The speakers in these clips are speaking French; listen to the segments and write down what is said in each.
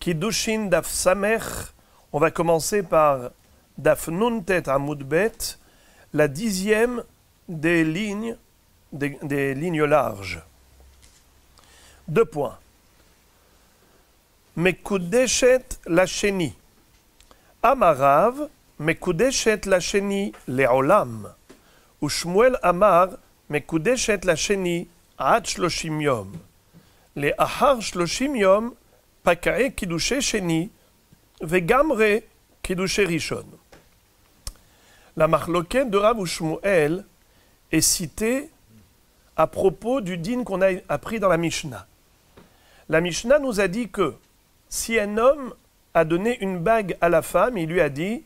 Kiddushin Daf Samech, on va commencer par Daf Nun Tet Amud Bet, la 10e des lignes larges. 2 points. Mekudeshet Lasheni. Amarav, Mekudeshet Lasheni Leolam. Ou Shmuel Amar, Mekudeshet Lasheni Ad Shloshim Yom. Le Ahar Shloshim Yom, Pakae Kiddushe Sheni, Vegamre Kiddushe Rishon. La marloquette de Rav Shmuel est citée à propos du din qu'on a appris dans la Mishnah. La Mishnah nous a dit que si un homme a donné une bague à la femme, il lui a dit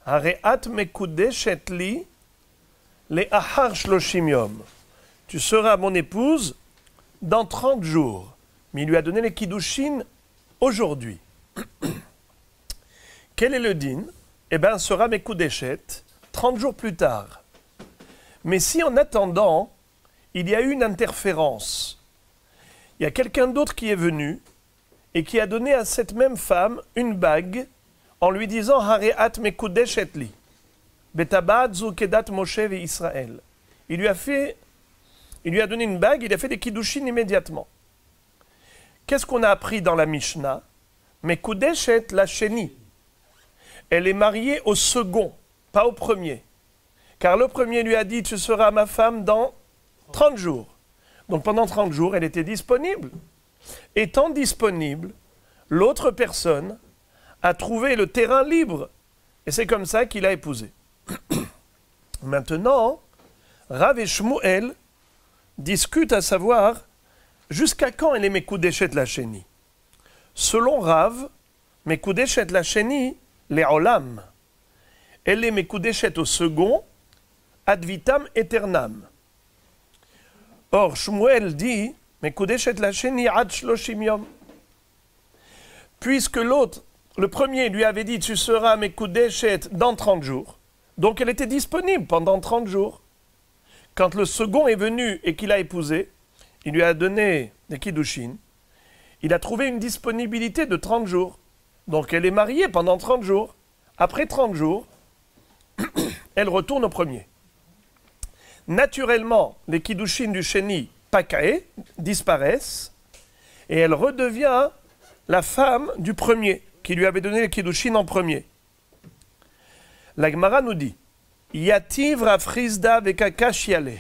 Hareat mekudeshet li le ahar shloshim yom. Tu seras mon épouse dans 30 jours. Mais il lui a donné les kiddushin aujourd'hui. Quel est le din? Eh bien, sera mekudeshet 30 jours plus tard. Mais si en attendant, il y a eu une interférence, il y a quelqu'un d'autre qui est venu et qui a donné à cette même femme une bague en lui disant Hareat mekudeshet li, betabad zu kedat Moshe ve Israël. Il lui a donné une bague, il a fait des kiddushin immédiatement. Qu'est-ce qu'on a appris dans la Mishnah? Mekudeshet Lasheni. Elle est mariée au second, pas au premier. Car le premier lui a dit, tu seras ma femme dans 30 jours. Donc pendant 30 jours, elle était disponible. Étant disponible, l'autre personne a trouvé le terrain libre. Et c'est comme ça qu'il a épousé. Maintenant, Rav et Shmuel discutent à savoir jusqu'à quand elle est Mekudeshet Lasheni. Selon Rav, Mekudeshet Lasheni, les Olam. Elle est Mekudeshet au second, ad vitam aeternam. Or, Shmuel dit, Mekudeshet Lasheni ad shloshim yom. Puisque l'autre, le premier lui avait dit, tu seras Mekudeshet dans 30 jours. Donc elle était disponible pendant 30 jours. Quand le second est venu et qu'il a épousé, il lui a donné des kiddushin. Il a trouvé une disponibilité de 30 jours. Donc elle est mariée pendant 30 jours. Après 30 jours, elle retourne au premier. Naturellement, les kiddushin du Sheni Pakae disparaissent et elle redevient la femme du premier qui lui avait donné les kiddushin en premier. La Gemara nous dit Yativ Rav Chisda vekaka shiale.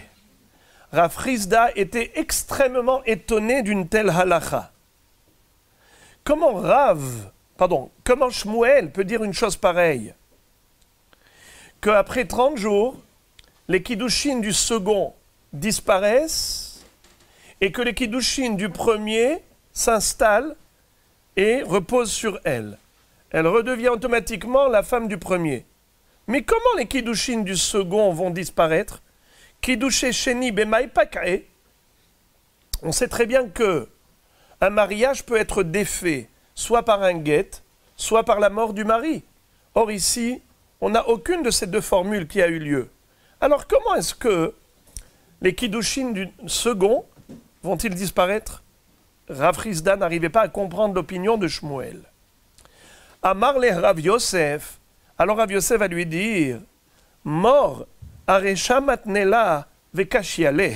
Rav Chisda était extrêmement étonné d'une telle halacha. Comment Shmuel peut dire une chose pareille? Qu'après 30 jours, les kiddushin du second disparaissent et que les kiddushin du premier s'installent et reposent sur elle. Elle redevient automatiquement la femme du premier. Mais comment les kiddushin du second vont disparaître? Kiddushe sheni bemai pakae. On sait très bien que un mariage peut être défait soit par un guet, soit par la mort du mari. Or ici, on n'a aucune de ces deux formules qui a eu lieu. Alors comment est-ce que les kiddushin du second vont-ils disparaître? Rav Chisda n'arrivait pas à comprendre l'opinion de Shmuel. Amar le Rav Yosef. Alors Rav Yosef va lui dire, mort, aresha matnela vekashiale.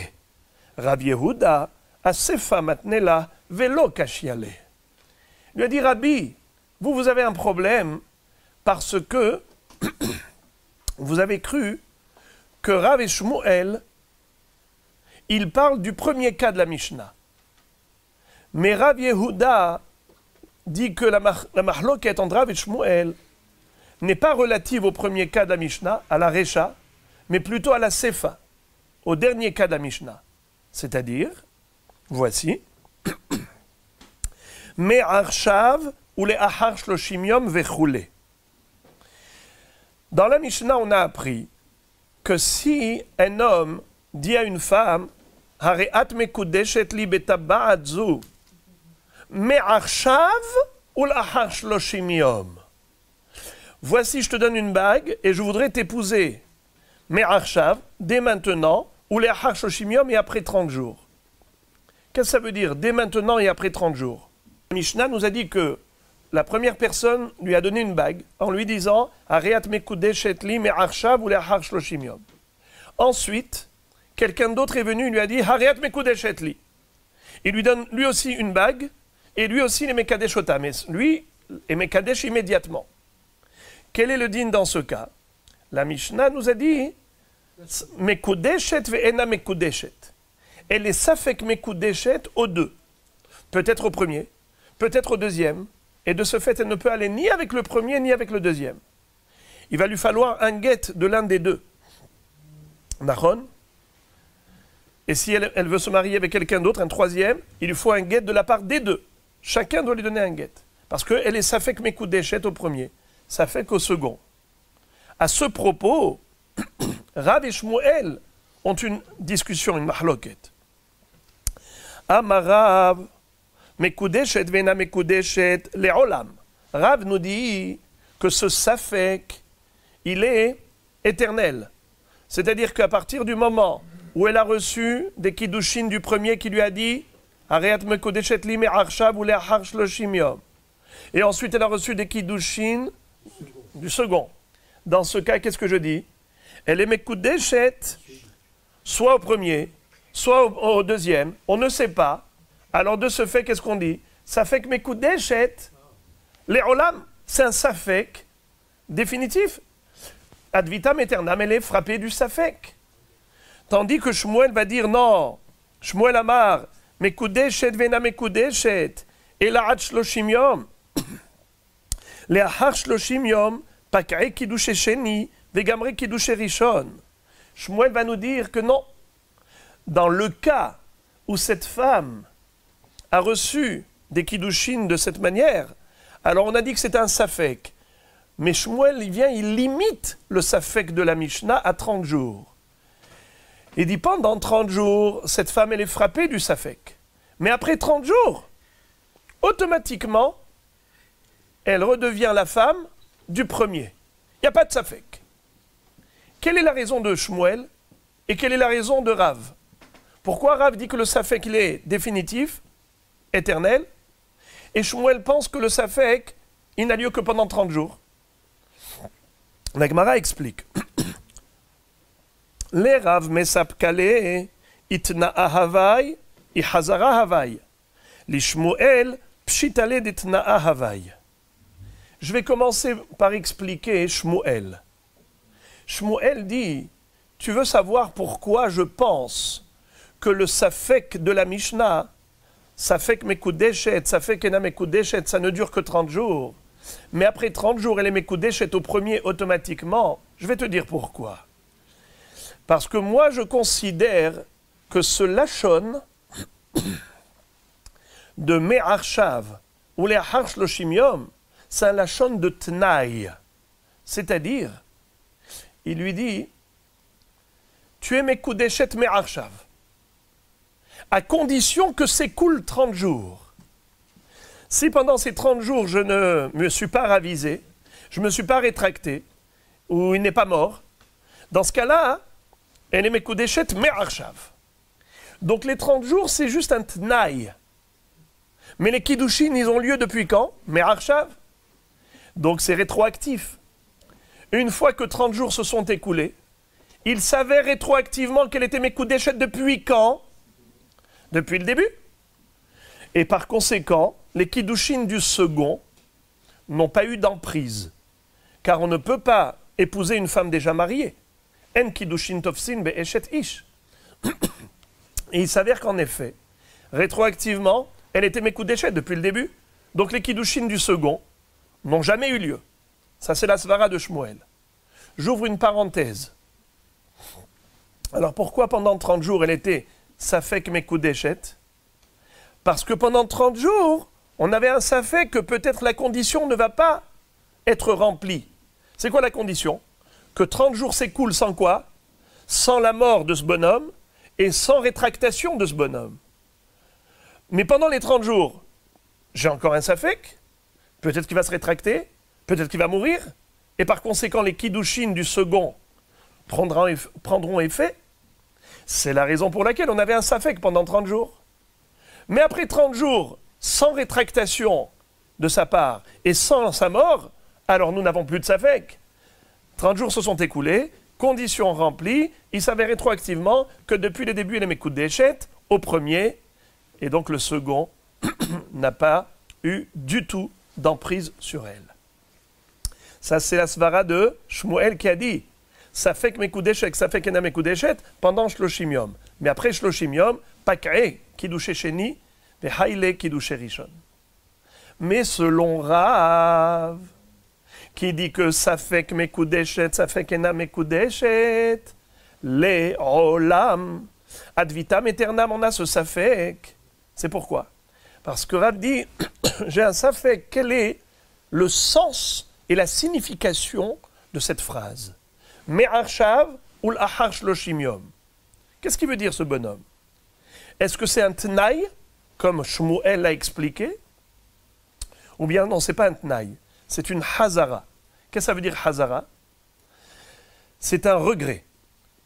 Rav Yehuda, asefa matnela velo kashiale. Il lui a dit, Rabbi, vous avez un problème parce que vous avez cru que Rav et Shmuel, ils parlent du premier cas de la Mishnah. Mais Rav Yehuda dit que la mahloket entre Rav et Shmuel n'est pas relative au premier cas de la Mishnah, à la Recha, mais plutôt à la Sefa, au dernier cas de la Mishnah. C'est-à-dire, voici, Me arshav ou les ahar shloshim yom vechule. Dans la Mishnah, on a appris que si un homme dit à une femme, Hareat mekudeshet li betaba'at zu, Me arshav ou l'ahar shloshim yom. Voici, je te donne une bague et je voudrais t'épouser. Mais arshav, dès maintenant, ou les ahar shloshim yom et après 30 jours. Qu'est-ce que ça veut dire, dès maintenant et après 30 jours? La Mishnah nous a dit que la première personne lui a donné une bague en lui disant « Areat mekudeshet li me'arshav ou le'achar shloshim yom ». Ensuite, quelqu'un d'autre est venu et lui a dit « Areat mekudeshet li ». Il lui donne lui aussi une bague et lui aussi les mekadesh otam. Mais lui est mekadesh immédiatement. Quel est le din dans ce cas? La Mishnah nous a dit « Mekudeshet ve'ena mekudeshet ». Elle est safek mekudeshet aux deux. Peut-être au premier, peut-être au deuxième. Et de ce fait, elle ne peut aller ni avec le premier, ni avec le deuxième. Il va lui falloir un guet de l'un des deux. Nahon. Et si elle veut se marier avec quelqu'un d'autre, un troisième, il lui faut un guet de la part des deux. Chacun doit lui donner un guet. Parce qu'elle est safek mekudeshet au premier, safek au second. À ce propos, Rav et Shmuel ont une discussion, une mahloket. Amarav, mekudeshet vena mekudeshet le'olam. Rav nous dit que ce safek, il est éternel. C'est-à-dire qu'à partir du moment où elle a reçu des kiddushin du premier qui lui a dit Areat mekudeshet li me'arshav ou le'achar shloshim yom. Et ensuite elle a reçu des kiddushin du second. Dans ce cas, qu'est-ce que je dis? Elle est mekudeshet soit au premier, soit au deuxième, on ne sait pas. Alors de ce fait, qu'est-ce qu'on dit? Safek mekudeshet le'olam, c'est un safek définitif. Ad vitam aeternam, elle est frappée du safek. Tandis que Shmuel va dire non. Shmuel amar, mekudeshet vena mekudeshet, ela'at shloshim yom. Le'achar shloshim yom, pak'e kiddush sheni, vegamre kiddush rishon. Shmuel va nous dire que non. Dans le cas où cette femme a reçu des kiddushin de cette manière, alors on a dit que c'est un safek. Mais Shmuel, il limite le safek de la Mishnah à 30 jours. Il dit pendant 30 jours, cette femme, elle est frappée du safek. Mais après 30 jours, automatiquement, elle redevient la femme du premier. Il n'y a pas de safek. Quelle est la raison de Shmuel et quelle est la raison de Rav? Pourquoi Rav dit que le safek, il est définitif, éternel, et Shmuel pense que le safek, il n'a lieu que pendant 30 jours? La Gemara explique. Les Rav mesap kale, itna ahavai, ihazara havai. Les Shmuel, pshitale d'itna ahavai. Je vais commencer par expliquer Shmuel. Shmuel dit, tu veux savoir pourquoi je pense que le safek de la Mishnah, safek mekudeshet, safek ena mekudeshet, ça ne dure que 30 jours. Mais après 30 jours, elle est mekudeshet au premier automatiquement. Je vais te dire pourquoi. Parce que moi, je considère que ce lachon de me'arshav ou le'achar shloshim yom, c'est un lachon de tnaï. C'est-à-dire, il lui dit, tu es mekudeshet me'arshav, à condition que s'écoule 30 jours. Si pendant ces 30 jours, je ne me suis pas ravisé, je ne me suis pas rétracté, ou il n'est pas mort, dans ce cas-là, elle est mekudeshet me'arshav. Donc les 30 jours, c'est juste un tnaï. Mais les kiddushin, ils ont lieu depuis quand? Me'arshav. Donc c'est rétroactif. Une fois que 30 jours se sont écoulés, il s'avère rétroactivement qu'elle était mekudeshet depuis quand? Depuis le début. Et par conséquent, les kiddushin du second n'ont pas eu d'emprise. Car on ne peut pas épouser une femme déjà mariée. En kiddushin tofsin be'eshet ish. Et il s'avère qu'en effet, rétroactivement, elle était mekudeshet depuis le début. Donc les kiddushin du second n'ont jamais eu lieu. Ça, c'est la svara de Shmuel. J'ouvre une parenthèse. Alors pourquoi pendant 30 jours elle était safek mekudeshet? Parce que pendant 30 jours, on avait un safek que peut-être la condition ne va pas être remplie. C'est quoi la condition? Que 30 jours s'écoulent sans quoi? Sans la mort de ce bonhomme et sans rétractation de ce bonhomme. Mais pendant les 30 jours, j'ai encore un safek, peut-être qu'il va se rétracter, peut-être qu'il va mourir, et par conséquent les kiddushin du second prendront effet. C'est la raison pour laquelle on avait un safek pendant 30 jours. Mais après 30 jours, sans rétractation de sa part, et sans sa mort, alors nous n'avons plus de safek. 30 jours se sont écoulés, conditions remplies, il s'avère rétroactivement que depuis le début, il aimait coup d'échette au premier, et donc le second n'a pas eu du tout d'emprise sur elle. Ça, c'est la svara de Shmuel qui a dit ça fait que mes coups d'échec, ça fait qu'il y en a mes coups d'échec pendant Shloshim Yom. Mais après Shloshim Yom, Pakae, Kiddushé Sheni, et Haile Kiddushé Rishon. Mais selon Rav, qui dit que ça fait que mes coups d'échec, ça fait qu'il y en a mes coups d'échec, les Olam, ad vitam aeternam, on a ce safek. C'est pourquoi? Parce que Rav dit j'ai un safek, quel est le sens et la signification de cette phrase? Me'arshav ou l'achar shloshim yom. Qu'est-ce qu'il veut dire ce bonhomme? Est-ce que c'est un tnaï, comme Shmuel l'a expliqué? Ou bien non, c'est pas un tnaï, c'est une hazara. Qu'est-ce que ça veut dire hazara? C'est un regret.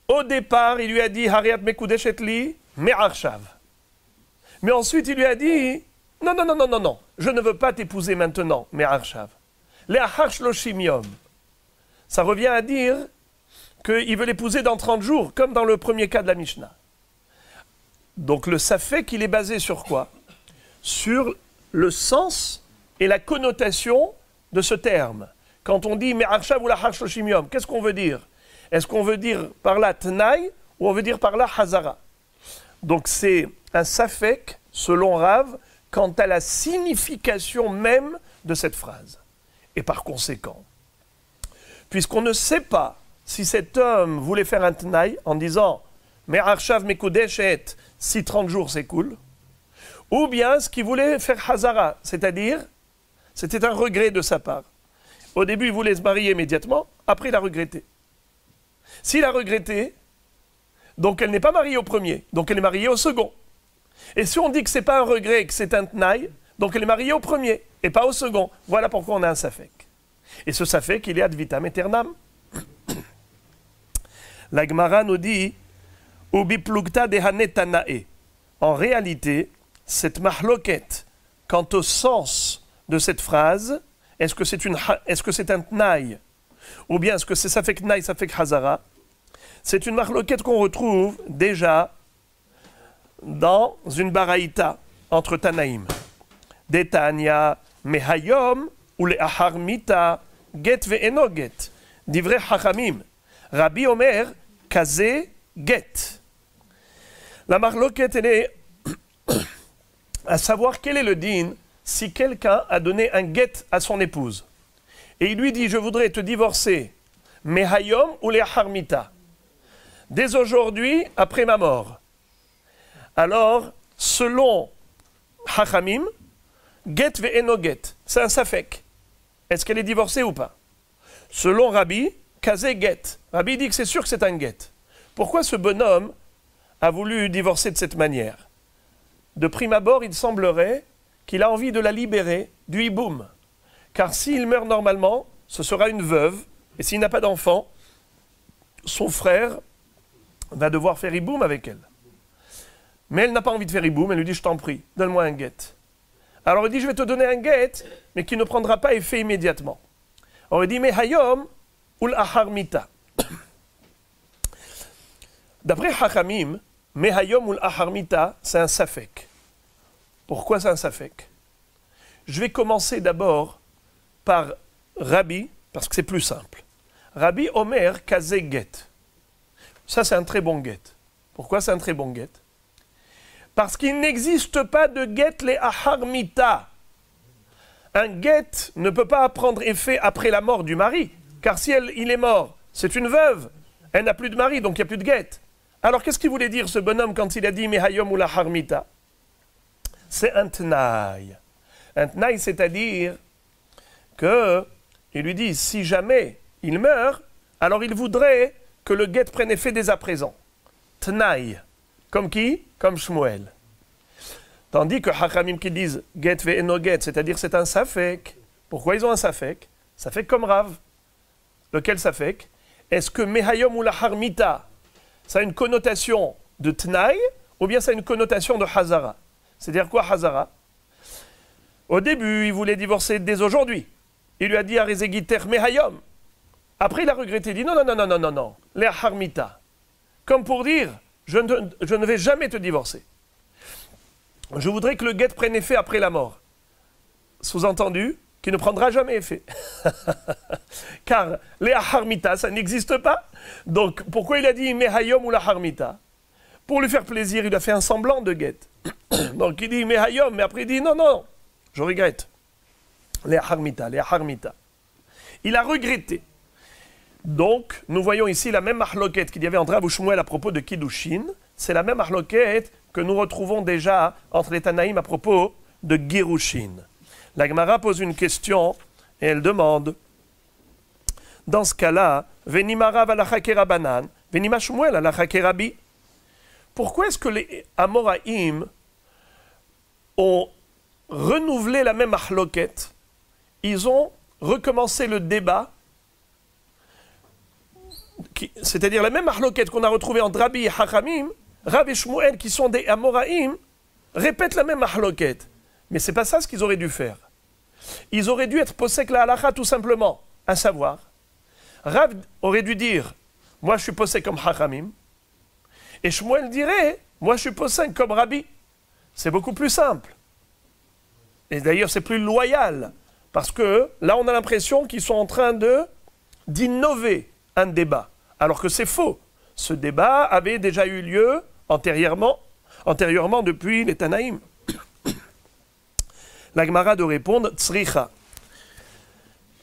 Au départ, il lui a dit Hariat mekudeshet li me'arshav. Mais ensuite, il lui a dit non, non, non, non, non, non, je ne veux pas t'épouser maintenant, me'arshav. Les achar shloshim yom. Ça revient à dire qu'il veut l'épouser dans 30 jours, comme dans le premier cas de la Mishnah. Donc le safek, il est basé sur quoi? Sur le sens et la connotation de ce terme. Quand on dit me'arshav ou l'achar shloshim yom, qu'est-ce qu'on veut dire? Est-ce qu'on veut dire par là tnaï ou on veut dire par là hazara? Donc c'est un safek, selon Rav, quant à la signification même de cette phrase. Et par conséquent, puisqu'on ne sait pas si cet homme voulait faire un tnaï en disant « Me'arshav mekudeshet » si 30 jours s'écoulent, ou bien ce qu'il voulait faire hazara, c'est-à-dire, c'était un regret de sa part. Au début, il voulait se marier immédiatement, après il a regretté. S'il a regretté, donc elle n'est pas mariée au premier, donc elle est mariée au second. Et si on dit que ce n'est pas un regret, que c'est un tnaï, donc elle est mariée au premier et pas au second. Voilà pourquoi on a un safek. Et ce safek, il est ad vitam aeternam. La Gemara nous dit Ubi plugta dehanetanae. En réalité, cette mahloket, quant au sens de cette phrase, est-ce que c'est un tnaï ou bien est-ce que c'est safek tnaï, safek hazara? C'est une mahloket qu'on retrouve déjà dans une baraïta entre Tanaïm. Detania mehayom ou le aharmita get ve'eno get. Divrei Chachamim. Rabbi Omer kaze get. La marloquette, elle est à savoir quel est le din si quelqu'un a donné un get à son épouse. Et il lui dit, je voudrais te divorcer, mehayom ou le aharmita. Dès aujourd'hui, après ma mort. Alors, selon Chachamim, get ve'eno get, c'est un safek. Est-ce qu'elle est divorcée ou pas? Selon Rabbi, kazé get. Rabbi dit que c'est sûr que c'est un get. Pourquoi ce bonhomme a voulu divorcer de cette manière? De prime abord, il semblerait qu'il a envie de la libérer du hiboum. Car s'il meurt normalement, ce sera une veuve. Et s'il n'a pas d'enfant, son frère va devoir faire hiboum avec elle. Mais elle n'a pas envie de faire hiboum, elle lui dit, je t'en prie, donne-moi un get. Alors il dit, je vais te donner un get, mais qui ne prendra pas effet immédiatement. Alors il dit, mais hayom ul aharmita. D'après Chachamim, mais hayom ul aharmita, c'est un safek. Pourquoi c'est un safek? Je vais commencer d'abord par Rabbi, parce que c'est plus simple. Rabbi Omer kazé get. Ça, c'est un très bon get. Pourquoi c'est un très bon get? Parce qu'il n'existe pas de get les aharmita. Un get ne peut pas prendre effet après la mort du mari. Car si il est mort, c'est une veuve. Elle n'a plus de mari, donc il n'y a plus de get. Alors qu'est-ce qu'il voulait dire ce bonhomme quand il a dit Mehayom ou la harmita? C'est un tnaï. Un tnaï, c'est-à-dire que il lui dit si jamais il meurt, alors il voudrait que le get prenne effet dès à présent. Tnaï. Comme qui? Comme Shmuel. Tandis que Hachamim qui disent get ve'eno get, c'est-à-dire c'est un safek. Pourquoi ils ont un safek? Safek comme Rav. Lequel safek? Est-ce que Mehayom ou la harmita, ça a une connotation de tnaï ou bien ça a une connotation de hazara? C'est-à-dire quoi hazara? Au début, il voulait divorcer dès aujourd'hui. Il lui a dit Arezegiter Mehayom. Après, il a regretté, il dit non, les harmita. Comme pour dire, je ne vais jamais te divorcer. Je voudrais que le guet prenne effet après la mort. Sous-entendu, qu'il ne prendra jamais effet. Car les harmita, ça n'existe pas. Donc, pourquoi il a dit Mehayom ou la harmita? Pour lui faire plaisir, il a fait un semblant de guet. Donc, il dit Mehayom, mais après il dit non, je regrette. Les harmita. Il a regretté. Donc, nous voyons ici la même mahloket qu'il y avait entre Rav Shmuel à propos de Kiddushin. C'est la même mahloket que nous retrouvons déjà entre les Tanaïm à propos de Girushin. La Gemara pose une question et elle demande, dans ce cas-là, Venima Rav alacha kerabanan, Venima Shmuel alacha kerabi. Pourquoi est-ce que les Amoraïm ont renouvelé la même mahloket? Ils ont recommencé le débat, c'est-à-dire la même mahloket qu'on a retrouvée entre Rabbi et Hachamim. Rav et Shmuel, qui sont des Amoraïm, répètent la même mahloket. Mais ce n'est pas ça ce qu'ils auraient dû faire. Ils auraient dû être posek la halacha tout simplement, à savoir, Rav aurait dû dire, moi je suis posek comme Hachamim, et Shmuel dirait, moi je suis posek comme Rabbi. C'est beaucoup plus simple. Et d'ailleurs c'est plus loyal, parce que là on a l'impression qu'ils sont en train d'innover un débat, alors que c'est faux. Ce débat avait déjà eu lieu antérieurement depuis les Tanaïm. La Gemara de répondre, Tzricha.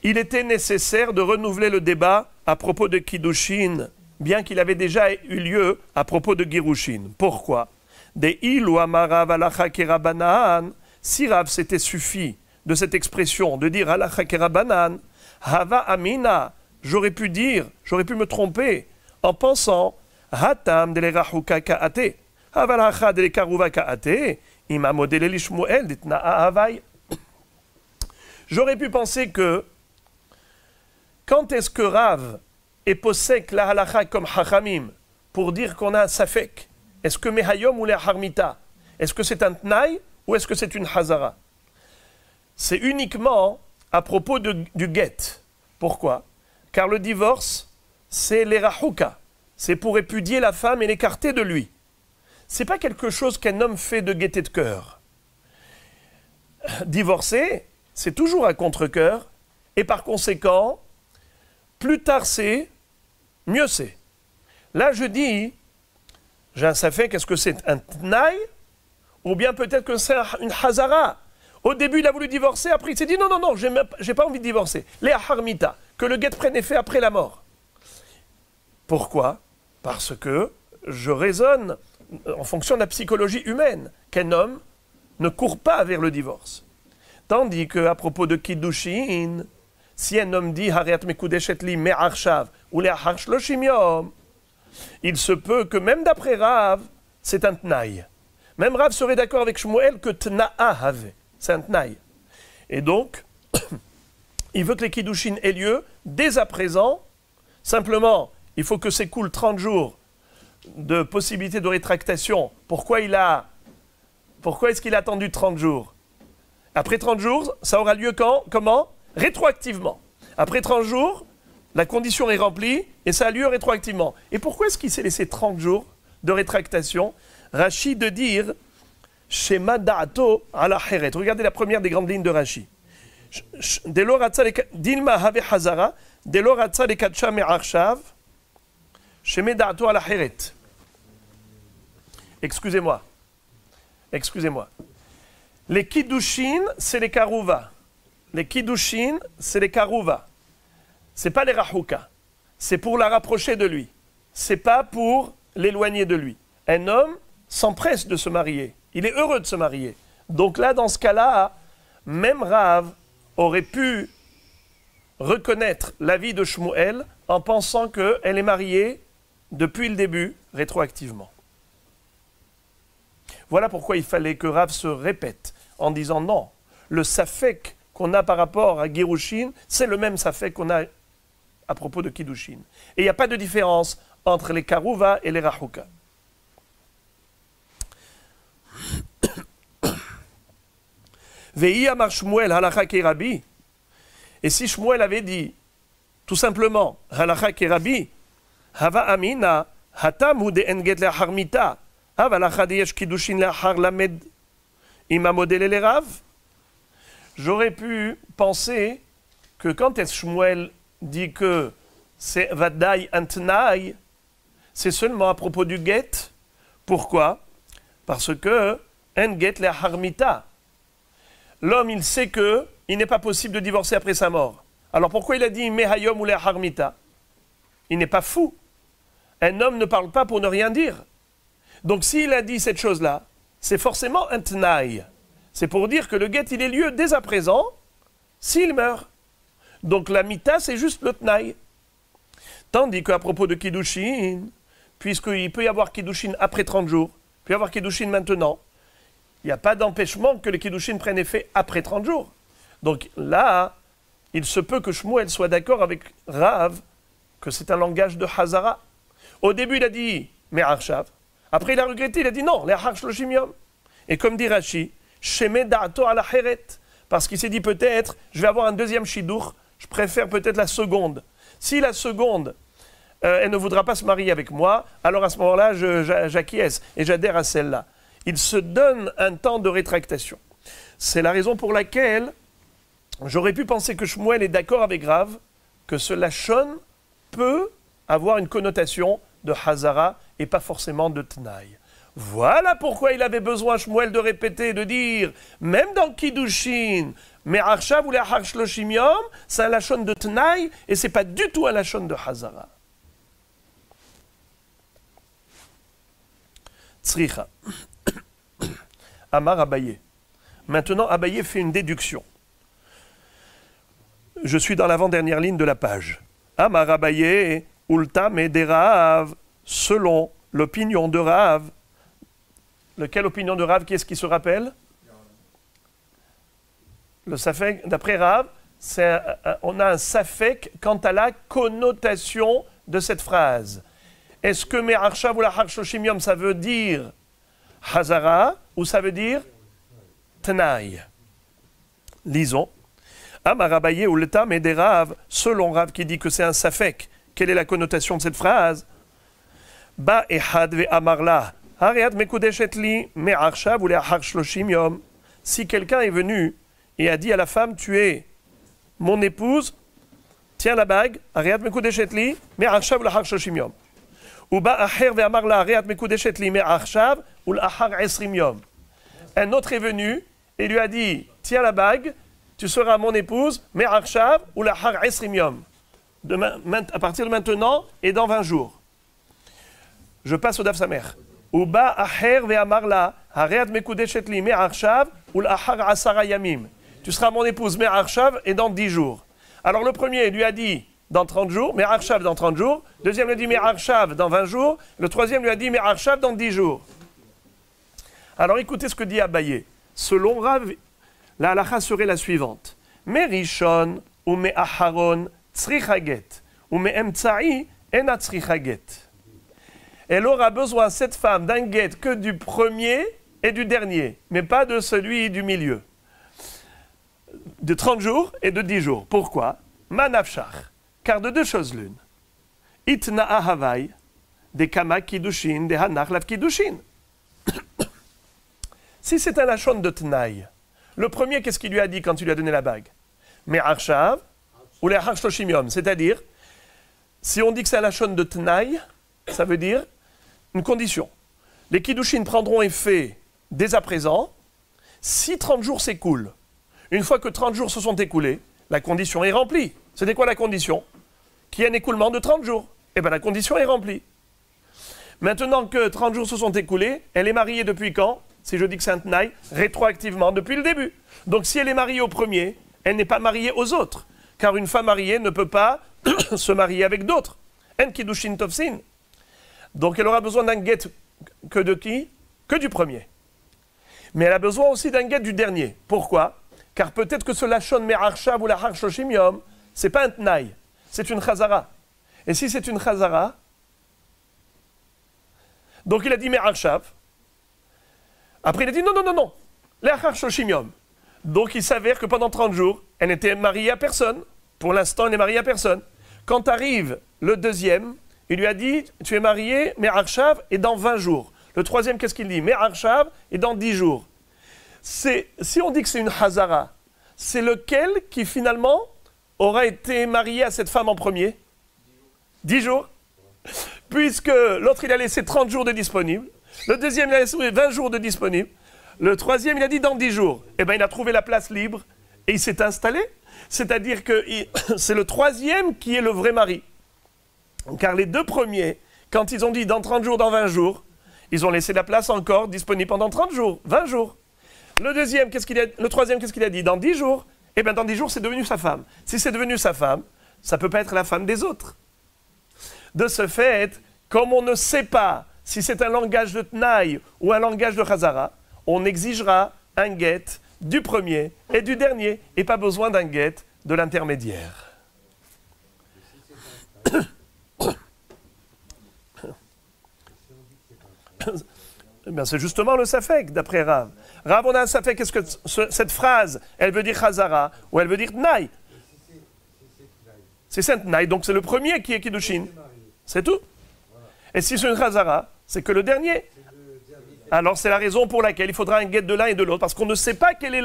Il était nécessaire de renouveler le débat à propos de Kiddushin, bien qu'il avait déjà eu lieu à propos de Girushin. Pourquoi? De ilu amarav alacha kerabanan, si Rav s'était suffi de cette expression, de dire alacha kerabanan, hava amina, j'aurais pu me tromper, en pensant, hatam de l'erachuka ka'ate, havalacha de l'ekaruva ka'ate, j'aurais pu penser que quand est-ce que Rav est posek la halacha comme Hachamim pour dire qu'on a un safek? Est-ce que Mehayom ou les harmita? Est-ce que c'est un tnaï ou est-ce que c'est une hazara? C'est uniquement à propos du get. Pourquoi? Car le divorce, c'est l'erachuka. C'est pour répudier la femme et l'écarter de lui. C'est pas quelque chose qu'un homme fait de gaieté de cœur. Divorcer, c'est toujours à contre-cœur, et par conséquent, plus tard c'est, mieux c'est. Là je dis, j'ai un safek, est-ce que c'est un tnaï, ou bien peut-être que c'est une hazara. Au début il a voulu divorcer, après il s'est dit non, j'ai pas envie de divorcer. Les harmita, que le guet prenne effet après la mort. Pourquoi? Parce que je raisonne en fonction de la psychologie humaine, qu'un homme ne court pas vers le divorce. Tandis qu'à propos de Kiddushin, si un homme dit Hariat mekudeshet li me'arshav ou le'achar shloshim yom, il se peut que même d'après Rav, c'est un tnaï. Même Rav serait d'accord avec Shmuel que tna'a have, c'est un tnaï. Et donc, il veut que les Kiddushin aient lieu dès à présent. Simplement, il faut que s'écoule 30 jours de possibilité de rétractation. Pourquoi est-ce qu'il a attendu 30 jours? Après 30 jours, ça aura lieu quand? Comment? Rétroactivement. Après 30 jours, la condition est remplie et ça a lieu rétroactivement. Et pourquoi est-ce qu'il s'est laissé 30 jours de rétractation? Rashi de dire Shema da'ato ala heret. Regardez la première des grandes lignes de Rashi. Dilma have hazara, delo ratza le katsha me'arshav, shema da'ato ala heret. Excusez-moi. Les Kiddushin, c'est les Karouva. Les Kiddushin, c'est les Karouva. C'est pas les Rahuka. C'est pour la rapprocher de lui. C'est pas pour l'éloigner de lui. Un homme s'empresse de se marier. Il est heureux de se marier. Donc là, dans ce cas-là, même Rav aurait pu reconnaître l'avis de Shmuel en pensant qu'elle est mariée depuis le début, rétroactivement. Voilà pourquoi il fallait que Rav se répète en disant non, le safek qu'on a par rapport à Girushin, c'est le même safek qu'on a à propos de Kiddushin. Et il n'y a pas de différence entre les Karouva et les Rahuka. Ve'i amar Shmuel halacha ki Rabbi. Et si Shmuel avait dit, tout simplement, halacha ki Rabbi, hava amina, hatam hu de enget le'achar mita, hava halacha de yesh kiddushin le'achar lamed ima modele le rav. J'aurais pu penser que quand est-ce Shmuel dit que c'est vadai antnai, c'est seulement à propos du get. Pourquoi? Parce que en get le'achar mita. L'homme, il sait que il n'est pas possible de divorcer après sa mort. Alors pourquoi il a dit mehayom ou le'achar mita? Il n'est pas fou. Un homme ne parle pas pour ne rien dire. Donc s'il a dit cette chose-là, c'est forcément un tnaï. C'est pour dire que le get, il est lieu dès à présent, s'il meurt. Donc la mita, c'est juste le tnaï. Tandis qu'à propos de kiddushin, puisqu'il peut y avoir kiddushin après 30 jours, il peut y avoir kiddushin maintenant, il n'y a pas d'empêchement que les kiddushin prennent effet après 30 jours. Donc là, il se peut que Shmuel soit d'accord avec Rav que c'est un langage de Hazara. Au début, il a dit Me'arshav. Après, il a regretté, il a dit non, Le'achar shloshim yom. Et comme dit Rashi, Sheme da'ato ala heret. Parce qu'il s'est dit peut-être, je vais avoir un deuxième shidur, je préfère peut-être la seconde. Si la seconde, elle ne voudra pas se marier avec moi, alors à ce moment-là, j'acquiesce et j'adhère à celle-là. Il se donne un temps de rétractation. C'est la raison pour laquelle j'aurais pu penser que Shmuel est d'accord avec Rav, que ce lachon peut avoir une connotation de Hazara et pas forcément de Tnaï. Voilà pourquoi il avait besoin, Shmuel, de répéter, de dire, même dans Kiddushin, mais Arshav ou Le'achar shloshim yom, c'est un lachon de Tnaï et c'est pas du tout un lachon de Hazara. Tzricha. Amar Abaye. Maintenant, Abaye fait une déduction. Je suis dans l'avant-dernière ligne de la page. Amar Abaye, ultam et des Rav, selon l'opinion de Rav. Quelle opinion de Rav? Qui est-ce qui se rappelle? Le Safek, d'après Rav, on a un Safek quant à la connotation de cette phrase. Est-ce que Me'arshav ou Le'achar shloshim yom, ça veut dire Hazara ou ça veut dire Tnaï? Lisons. Amar Abaye ou l'Etam et des Rav, selon Rav qui dit que c'est un Safek. Quelle est la connotation de cette phrase? Ba ehad ve amarla. Hariat mekudeshet li me'arshav ou le'achar shloshim yom. Si quelqu'un est venu et a dit à la femme, tu es mon épouse, tiens la bague, hariat mekudeshet li me'arshav ou le'achar shloshim yom. Ou ba aher ve amarla hariat mekudeshet li me'arshav ou le'achar esrim yom. Un autre est venu et lui a dit, tiens la bague, tu seras mon épouse, me'arshav ou le'achar esrim yom. À partir de maintenant et dans 20 jours. Je passe au Daf Samer. Uba aher ve'amarla hareat mekudeshet li me'arshav ou l'achar asara yamim. Tu seras mon épouse me'arshav et dans 10 jours. Alors le premier lui a dit dans 30 jours, me'arshav dans 30 jours. Deuxième lui a dit me'arshav dans 20 jours. Le troisième lui a dit me'arshav dans 10 jours. Alors écoutez ce que dit Abaye. Selon Rav, la halacha serait la suivante. Me'rishon ou me'aharon tzrichaget ou me'emtsa'i ena tzrichaget. Elle aura besoin, cette femme, d'un get que du premier et du dernier, mais pas de celui du milieu. De 30 jours et de 10 jours. Pourquoi? Manafshach. Car de deux choses l'une. Itna ahavai, des kama kiddushin, des hanach lav kiddushin. Si c'est un lachon de Tnaï, le premier, qu'est-ce qu'il lui a dit quand il lui a donné la bague? Me'arshav ou le'achar shloshim yom. C'est-à-dire, si on dit que c'est un lachon de Tnaï, ça veut dire une condition. Les kiddushin prendront effet dès à présent si 30 jours s'écoulent. Une fois que 30 jours se sont écoulés, la condition est remplie. C'était quoi la condition? Qu'il y ait un écoulement de 30 jours. Eh bien la condition est remplie. Maintenant que 30 jours se sont écoulés, elle est mariée depuis quand? Si je dis que c'est un tnaï, rétroactivement depuis le début. Donc si elle est mariée au premier, elle n'est pas mariée aux autres. Car une femme mariée ne peut pas se marier avec d'autres. En kiddushin tovsin. Donc elle aura besoin d'un get que de qui? Que du premier. Mais elle a besoin aussi d'un get du dernier. Pourquoi? Car peut-être que ce lachon me'arshav ou le'achar shloshim yom, c'est pas un tnaï, c'est une chazara. Et si c'est une chazara, donc il a dit me'arshav. Après il a dit non, le'achar shloshim yom. Donc il s'avère que pendant 30 jours, elle n'était mariée à personne. Pour l'instant, elle n'est mariée à personne. Quand arrive le deuxième, il lui a dit, tu es marié, mais Arshav, et dans 20 jours. Le troisième, qu'est-ce qu'il dit? Mais Arshav, et dans 10 jours. Si on dit que c'est une Hazara, c'est lequel qui finalement aura été marié à cette femme en premier? 10 jours. Puisque l'autre, il a laissé 30 jours de disponible. Le deuxième, il a laissé 20 jours de disponible. Le troisième, il a dit dans 10 jours. Eh bien, il a trouvé la place libre et il s'est installé. C'est-à-dire que c'est le troisième qui est le vrai mari. Car les deux premiers, quand ils ont dit dans 30 jours, dans 20 jours, ils ont laissé la place encore disponible pendant 30 jours, 20 jours. Le troisième, qu'est-ce qu'il a dit? Dans 10 jours. Eh bien, dans 10 jours, c'est devenu sa femme. Si c'est devenu sa femme, ça ne peut pas être la femme des autres. De ce fait, comme on ne sait pas si c'est un langage de Tnaï ou un langage de Hazara, on exigera un guet du premier et du dernier, et pas besoin d'un guet de l'intermédiaire. Eh c'est justement le Safek, d'après Rav. Rav, on a un Safek, est-ce que cette phrase, elle veut dire Hazara ou elle veut dire Tnaï? C'est Tnaï, donc c'est le premier qui est Kiddushin. C'est tout. Et si c'est une Hazara, c'est que le dernier. Alors c'est la raison pour laquelle il faudra un guet de l'un et de l'autre, parce qu'on ne sait pas quel est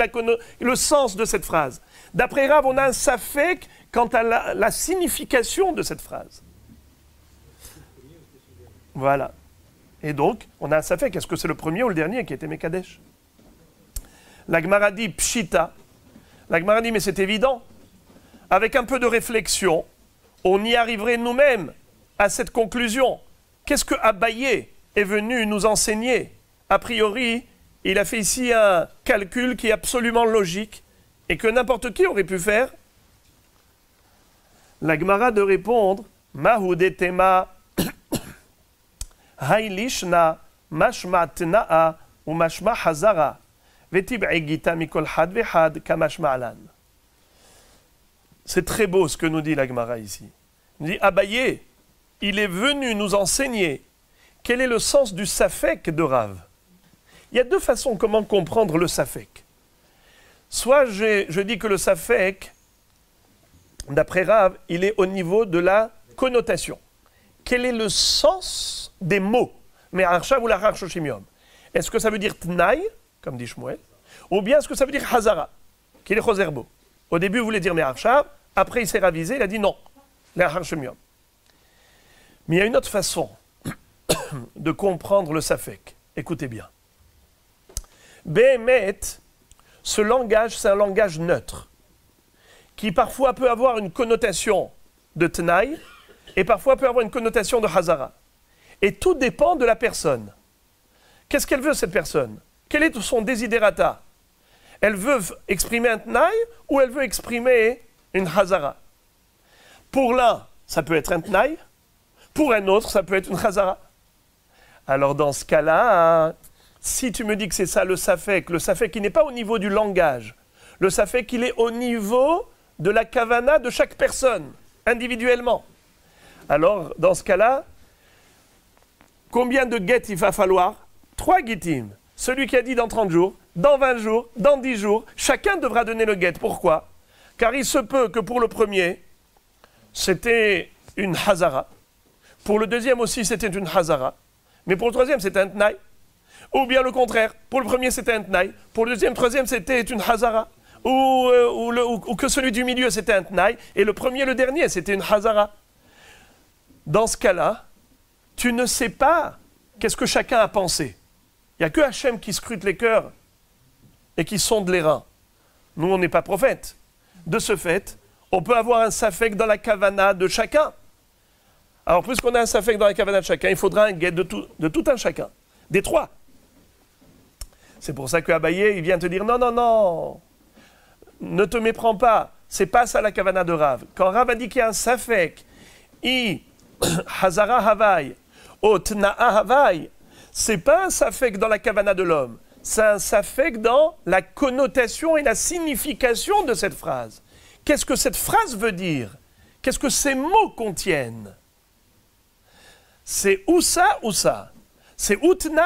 le sens de cette phrase. D'après Rav, on a un Safek quant à la signification de cette phrase. Voilà. Et donc, on a un Safek, est-ce que c'est le premier ou le dernier qui était Mekadesh? La Gemara dit Pshita. La Gemara dit, mais c'est évident. Avec un peu de réflexion, on y arriverait nous-mêmes à cette conclusion. Qu'est-ce que Abaye est venu nous enseigner? A priori, il a fait ici un calcul qui est absolument logique et que n'importe qui aurait pu faire. La Gemara de répondre Mahudetema Hailishna Mashma Tna'a ou Mashma Hazara Vetib'i Gita Mikol Had Vehad Kamashma Alan. C'est très beau ce que nous dit la Gemara ici. Il dit Abaye, il est venu nous enseigner quel est le sens du Safek de Rav. Il y a deux façons comment comprendre le Safek. Soit je dis que le Safek, d'après Rav, il est au niveau de la connotation. Quel est le sens des mots? Mais Arshav ou la Harshoshimium. Est-ce que ça veut dire Tnaï, comme dit Shmuel, ou bien est-ce que ça veut dire Hazara, qui est le Chozerbo? Au début, il voulait dire mais Arshav, après il s'est ravisé, il a dit non, la Harshoshimium. Mais il y a une autre façon de comprendre le Safek. Écoutez bien. Behemet, ce langage, c'est un langage neutre, qui parfois peut avoir une connotation de Tnaï, et parfois peut avoir une connotation de Hazara. Et tout dépend de la personne. Qu'est-ce qu'elle veut, cette personne? Quel est son desiderata? Elle veut exprimer un Tnaï, ou elle veut exprimer une Hazara? Pour l'un, ça peut être un Tnaï, pour un autre, ça peut être une Hazara. Alors dans ce cas-là, si tu me dis que c'est ça le Safek qui n'est pas au niveau du langage, le Safek il est au niveau de la kavana de chaque personne, individuellement. Alors dans ce cas-là, combien de guettes il va falloir? 3 guettim. Celui qui a dit dans 30 jours, dans 20 jours, dans 10 jours, chacun devra donner le guet. Pourquoi? Car il se peut que pour le premier, c'était une Hazara. Pour le deuxième aussi, c'était une Hazara. Mais pour le troisième, c'était un Tnaï. Ou bien le contraire. Pour le premier, c'était un Tnaï. Pour le deuxième, troisième, c'était une Hazara. Ou que celui du milieu, c'était un Tnaï. Et le premier, le dernier, c'était une Hazara. Dans ce cas-là, tu ne sais pas qu'est-ce que chacun a pensé. Il n'y a que Hachem qui scrute les cœurs et qui sonde les reins. Nous, on n'est pas prophètes. De ce fait, on peut avoir un Safek dans la kavana de chacun. Alors, puisqu'on a un Safek dans la kavana de chacun, il faudra un guet de tout un chacun. Des 3. C'est pour ça que Abaye, il vient te dire, non, ne te méprends pas, c'est pas ça la kavana de Rav. Quand Rav a dit qu'il y a un Safek, Hazara Havai, Tna'a Havai, c'est pas un Safek dans la kavana de l'homme, c'est un Safek dans la connotation et la signification de cette phrase. Qu'est-ce que cette phrase veut dire? Qu'est-ce que ces mots contiennent? C'est ou ça ou ça. C'est ou Tnaï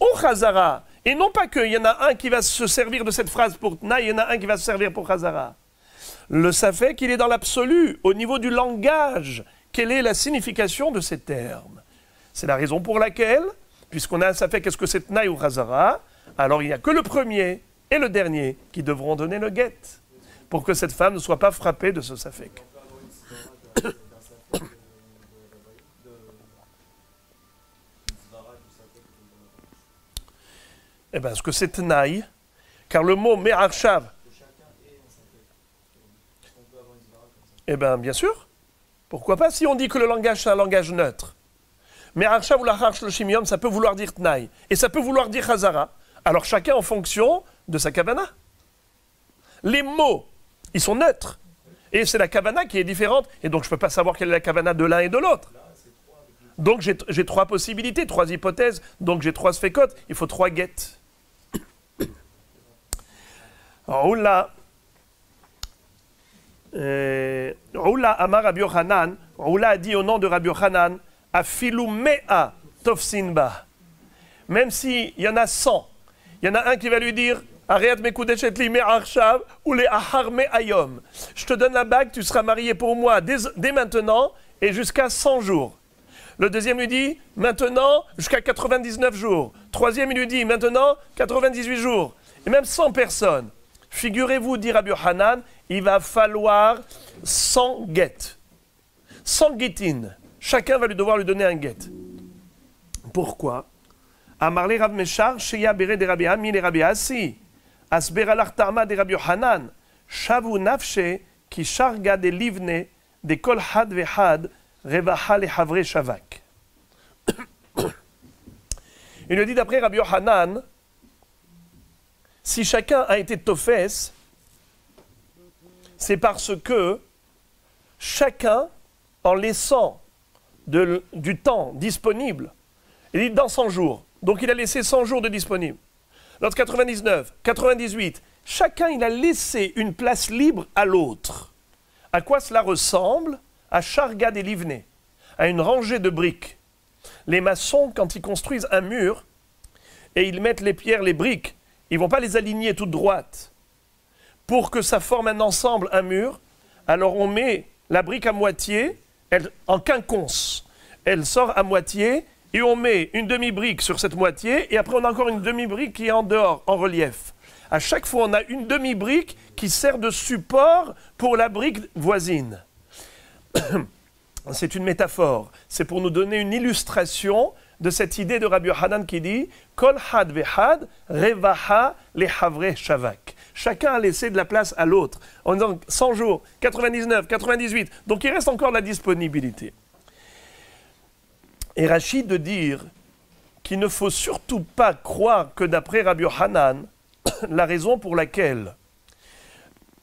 ou Hazara. Et non pas qu'il y en a un qui va se servir de cette phrase pour Tnaï, il y en a un qui va se servir pour Chazara. Le Safek, il est dans l'absolu, au niveau du langage. Quelle est la signification de ces termes? C'est la raison pour laquelle, puisqu'on a un Safek, est-ce que c'est Tnaï ou Chazara? Alors il n'y a que le premier et le dernier qui devront donner le guet, pour que cette femme ne soit pas frappée de ce Safek. Eh bien, est-ce que c'est Tnaï? Car le mot Me'arshav. Eh bien, bien sûr. Pourquoi pas si on dit que le langage, c'est un langage neutre. Me'arshav ou l'Acharsh le Shimium, ça peut vouloir dire Tnaï. Et ça peut vouloir dire Chazara. Alors chacun en fonction de sa kavana. Les mots, ils sont neutres. Et c'est la kavana qui est différente. Et donc je ne peux pas savoir quelle est la kavana de l'un et de l'autre. Donc j'ai trois possibilités, trois hypothèses. Donc j'ai trois sfekot. Il faut trois guettes. Oula Amar Rabbi Yochanan, Oula a dit au nom de Rabbi Yochanan, Afilu Mea Tofsinba. Même s'il y en a 100, il y en a un qui va lui dire, Ariat Mekudeshet li me'arshav ou le ahar me'ayom. Je te donne la bague, tu seras marié pour moi dès maintenant et jusqu'à 100 jours. Le deuxième lui dit, maintenant jusqu'à 99 jours. Troisième, il lui dit, maintenant 98 jours. Et même 100 personnes. Figurez-vous, dit Rabbi Yochanan, il va falloir 100 guettes. 100 guettines. Chacun va devoir lui donner un guet. Pourquoi? Amarle Rav Meshar, Sheya Bere de Rabbi Ami le Rabbi Asi. Asbera l'Artama de Rabbi Yochanan. Shavu Nafshe, ki Sharga de Livne, de Kol Had Vehad, Revaha le Havre Shavak. Il lui dit d'après Rabbi Yochanan, si chacun a été tofes, c'est parce que chacun, en laissant du temps disponible, il dit dans 100 jours. Donc il a laissé 100 jours de disponible. L'autre 99, 98, chacun il a laissé une place libre à l'autre. À quoi cela ressemble? À Sharga des Livnés, à une rangée de briques. Les maçons, quand ils construisent un mur, et ils mettent les pierres, les briques, ils ne vont pas les aligner toutes droites. Pour que ça forme un ensemble, un mur, alors on met la brique à moitié, en quinconce. Elle sort à moitié, et on met une demi-brique sur cette moitié, et après on a encore une demi-brique qui est en dehors, en relief. À chaque fois, on a une demi-brique qui sert de support pour la brique voisine. C'est une métaphore. C'est pour nous donner une illustration de cette idée de Rabbi Yochanan qui dit « Kol had vehad revaha le havre shavak ». Chacun a laissé de la place à l'autre. En disant 100 jours, 99, 98. Donc il reste encore de la disponibilité. Et Rachid de dire qu'il ne faut surtout pas croire que d'après Rabbi Yochanan, la raison pour laquelle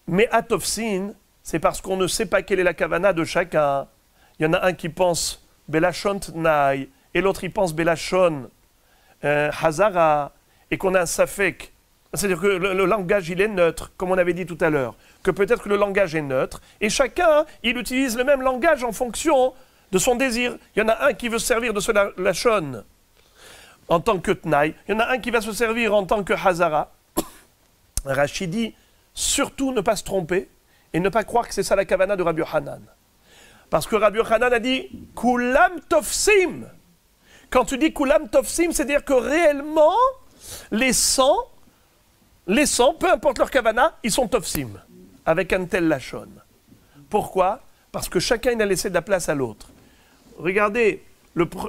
Me'atofsin, c'est parce qu'on ne sait pas quelle est la kavana de chacun. Il y en a un qui pense Belashon Tnaï, et l'autre il pense Belashon Hazara, et qu'on a un safek. C'est-à-dire que le langage il est neutre, comme on avait dit tout à l'heure. Que peut-être que le langage est neutre, et chacun il utilise le même langage en fonction de son désir. Il y en a un qui veut se servir de ce Lashon en tant que Tnaï, il y en a un qui va se servir en tant que Hazara. Rachid dit surtout ne pas se tromper et ne pas croire que c'est ça la kavana de Rabbi Yochanan. Parce que Rabbi Yochanan a dit « Kulam tofsim ». Quand tu dis « Kulam tofsim », c'est-à-dire que réellement, les 100, peu importe leur kavana, ils sont tofsim, avec un tel lachon. Pourquoi? Parce que chacun il a laissé de la place à l'autre. Regardez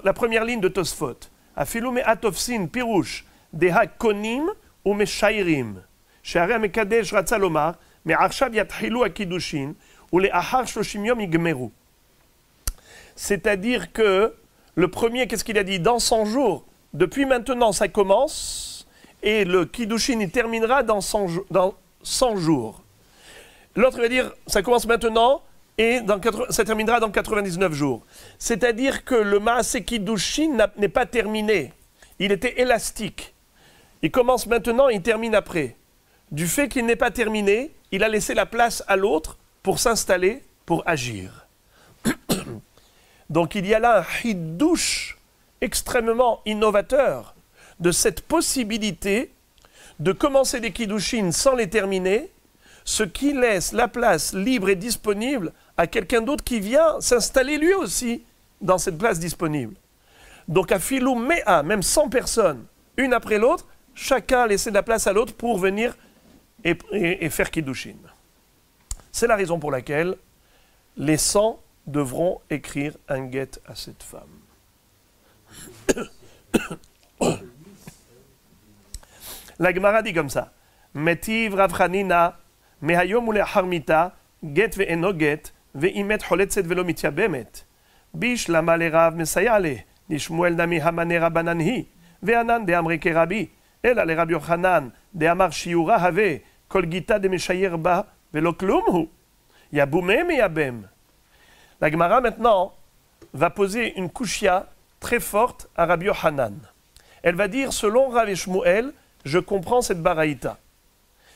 la première ligne de Tosfot. « Afilu me'at tofsin pirouche deha konim ou meshairim » שהרי המקדש רצה לומר, מעכשיו יתחילו הקידושין ולאחר 30 יום יגמרו. C'est-à-dire que le premier, qu'est-ce qu'il a dit? Dans 100 jours, depuis maintenant ça commence, et le kiddushin il terminera dans 100 jours. L'autre va dire, ça commence maintenant, et ça terminera dans 99 jours. C'est-à-dire que le maaseh kiddushin n'est pas terminé. Il était élastique. Il commence maintenant et il termine après. Du fait qu'il n'est pas terminé, il a laissé la place à l'autre pour s'installer, pour agir. Donc il y a là un hidouche extrêmement innovateur de cette possibilité de commencer des kiddushin sans les terminer, ce qui laisse la place libre et disponible à quelqu'un d'autre qui vient s'installer lui aussi dans cette place disponible. Donc à filou mea, même 100 personnes, une après l'autre, chacun a laissé de la place à l'autre pour venir et faire kiddushin. C'est la raison pour laquelle les 100 devront écrire un guet à cette femme. La Gemara dit comme ça. Metiv Rav Chanina, mehayom uleachar mita, get ve'eno get, ve'imet choletzet velo mityabemet. Bish lama lerav mesaya le, nishmuel nami hamane rabanan hi, ve'anan de amre kerabi, ela le Rabbi Yochanan, de amar shiura have, kol gita de meshayer ba, velo klum hu. Yaboumé meyabem. La Gemara maintenant va poser une kushia très forte à Rabbi Yochanan. Elle va dire, selon Rav Shmuel, je comprends cette baraïta.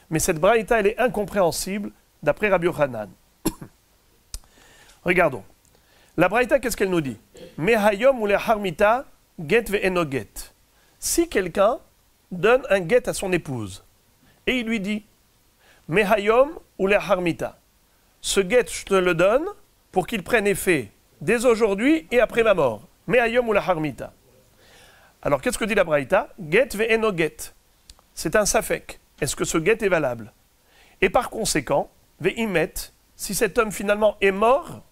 Mais cette baraïta, elle est incompréhensible d'après Rabbi Yochanan. Regardons. La baraïta, qu'est-ce qu'elle nous dit? Mehayom ou le harmita, get ve'eno get. Si quelqu'un donne un get à son épouse, et il lui dit, Mehayom ou le harmita, ce get, je te le donne pour qu'il prenne effet dès aujourd'hui et après ma mort. Mehayom ou la harmita. Alors, qu'est-ce que dit la baraïta? Get ve'eno get. C'est un safek. Est-ce que ce get est valable? Et par conséquent, ve'imet, si cet homme finalement est mort,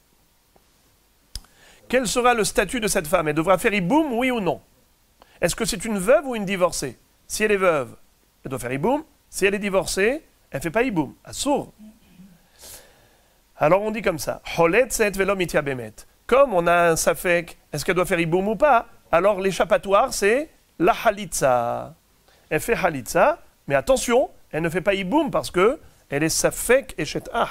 quel sera le statut de cette femme? Elle devra faire iboum, oui ou non? Est-ce que c'est une veuve ou une divorcée? Si elle est veuve, elle doit faire iboum. Si elle est divorcée, elle ne fait pas iboum. Assour. Alors on dit comme ça. Choletzet velo mityabemet. Comme on a un safek, est-ce qu'elle doit faire iboum ou pas? Alors l'échappatoire, c'est la halitza. Elle fait halitza, mais attention, elle ne fait pas iboum parce que elle est safek et shet'ah.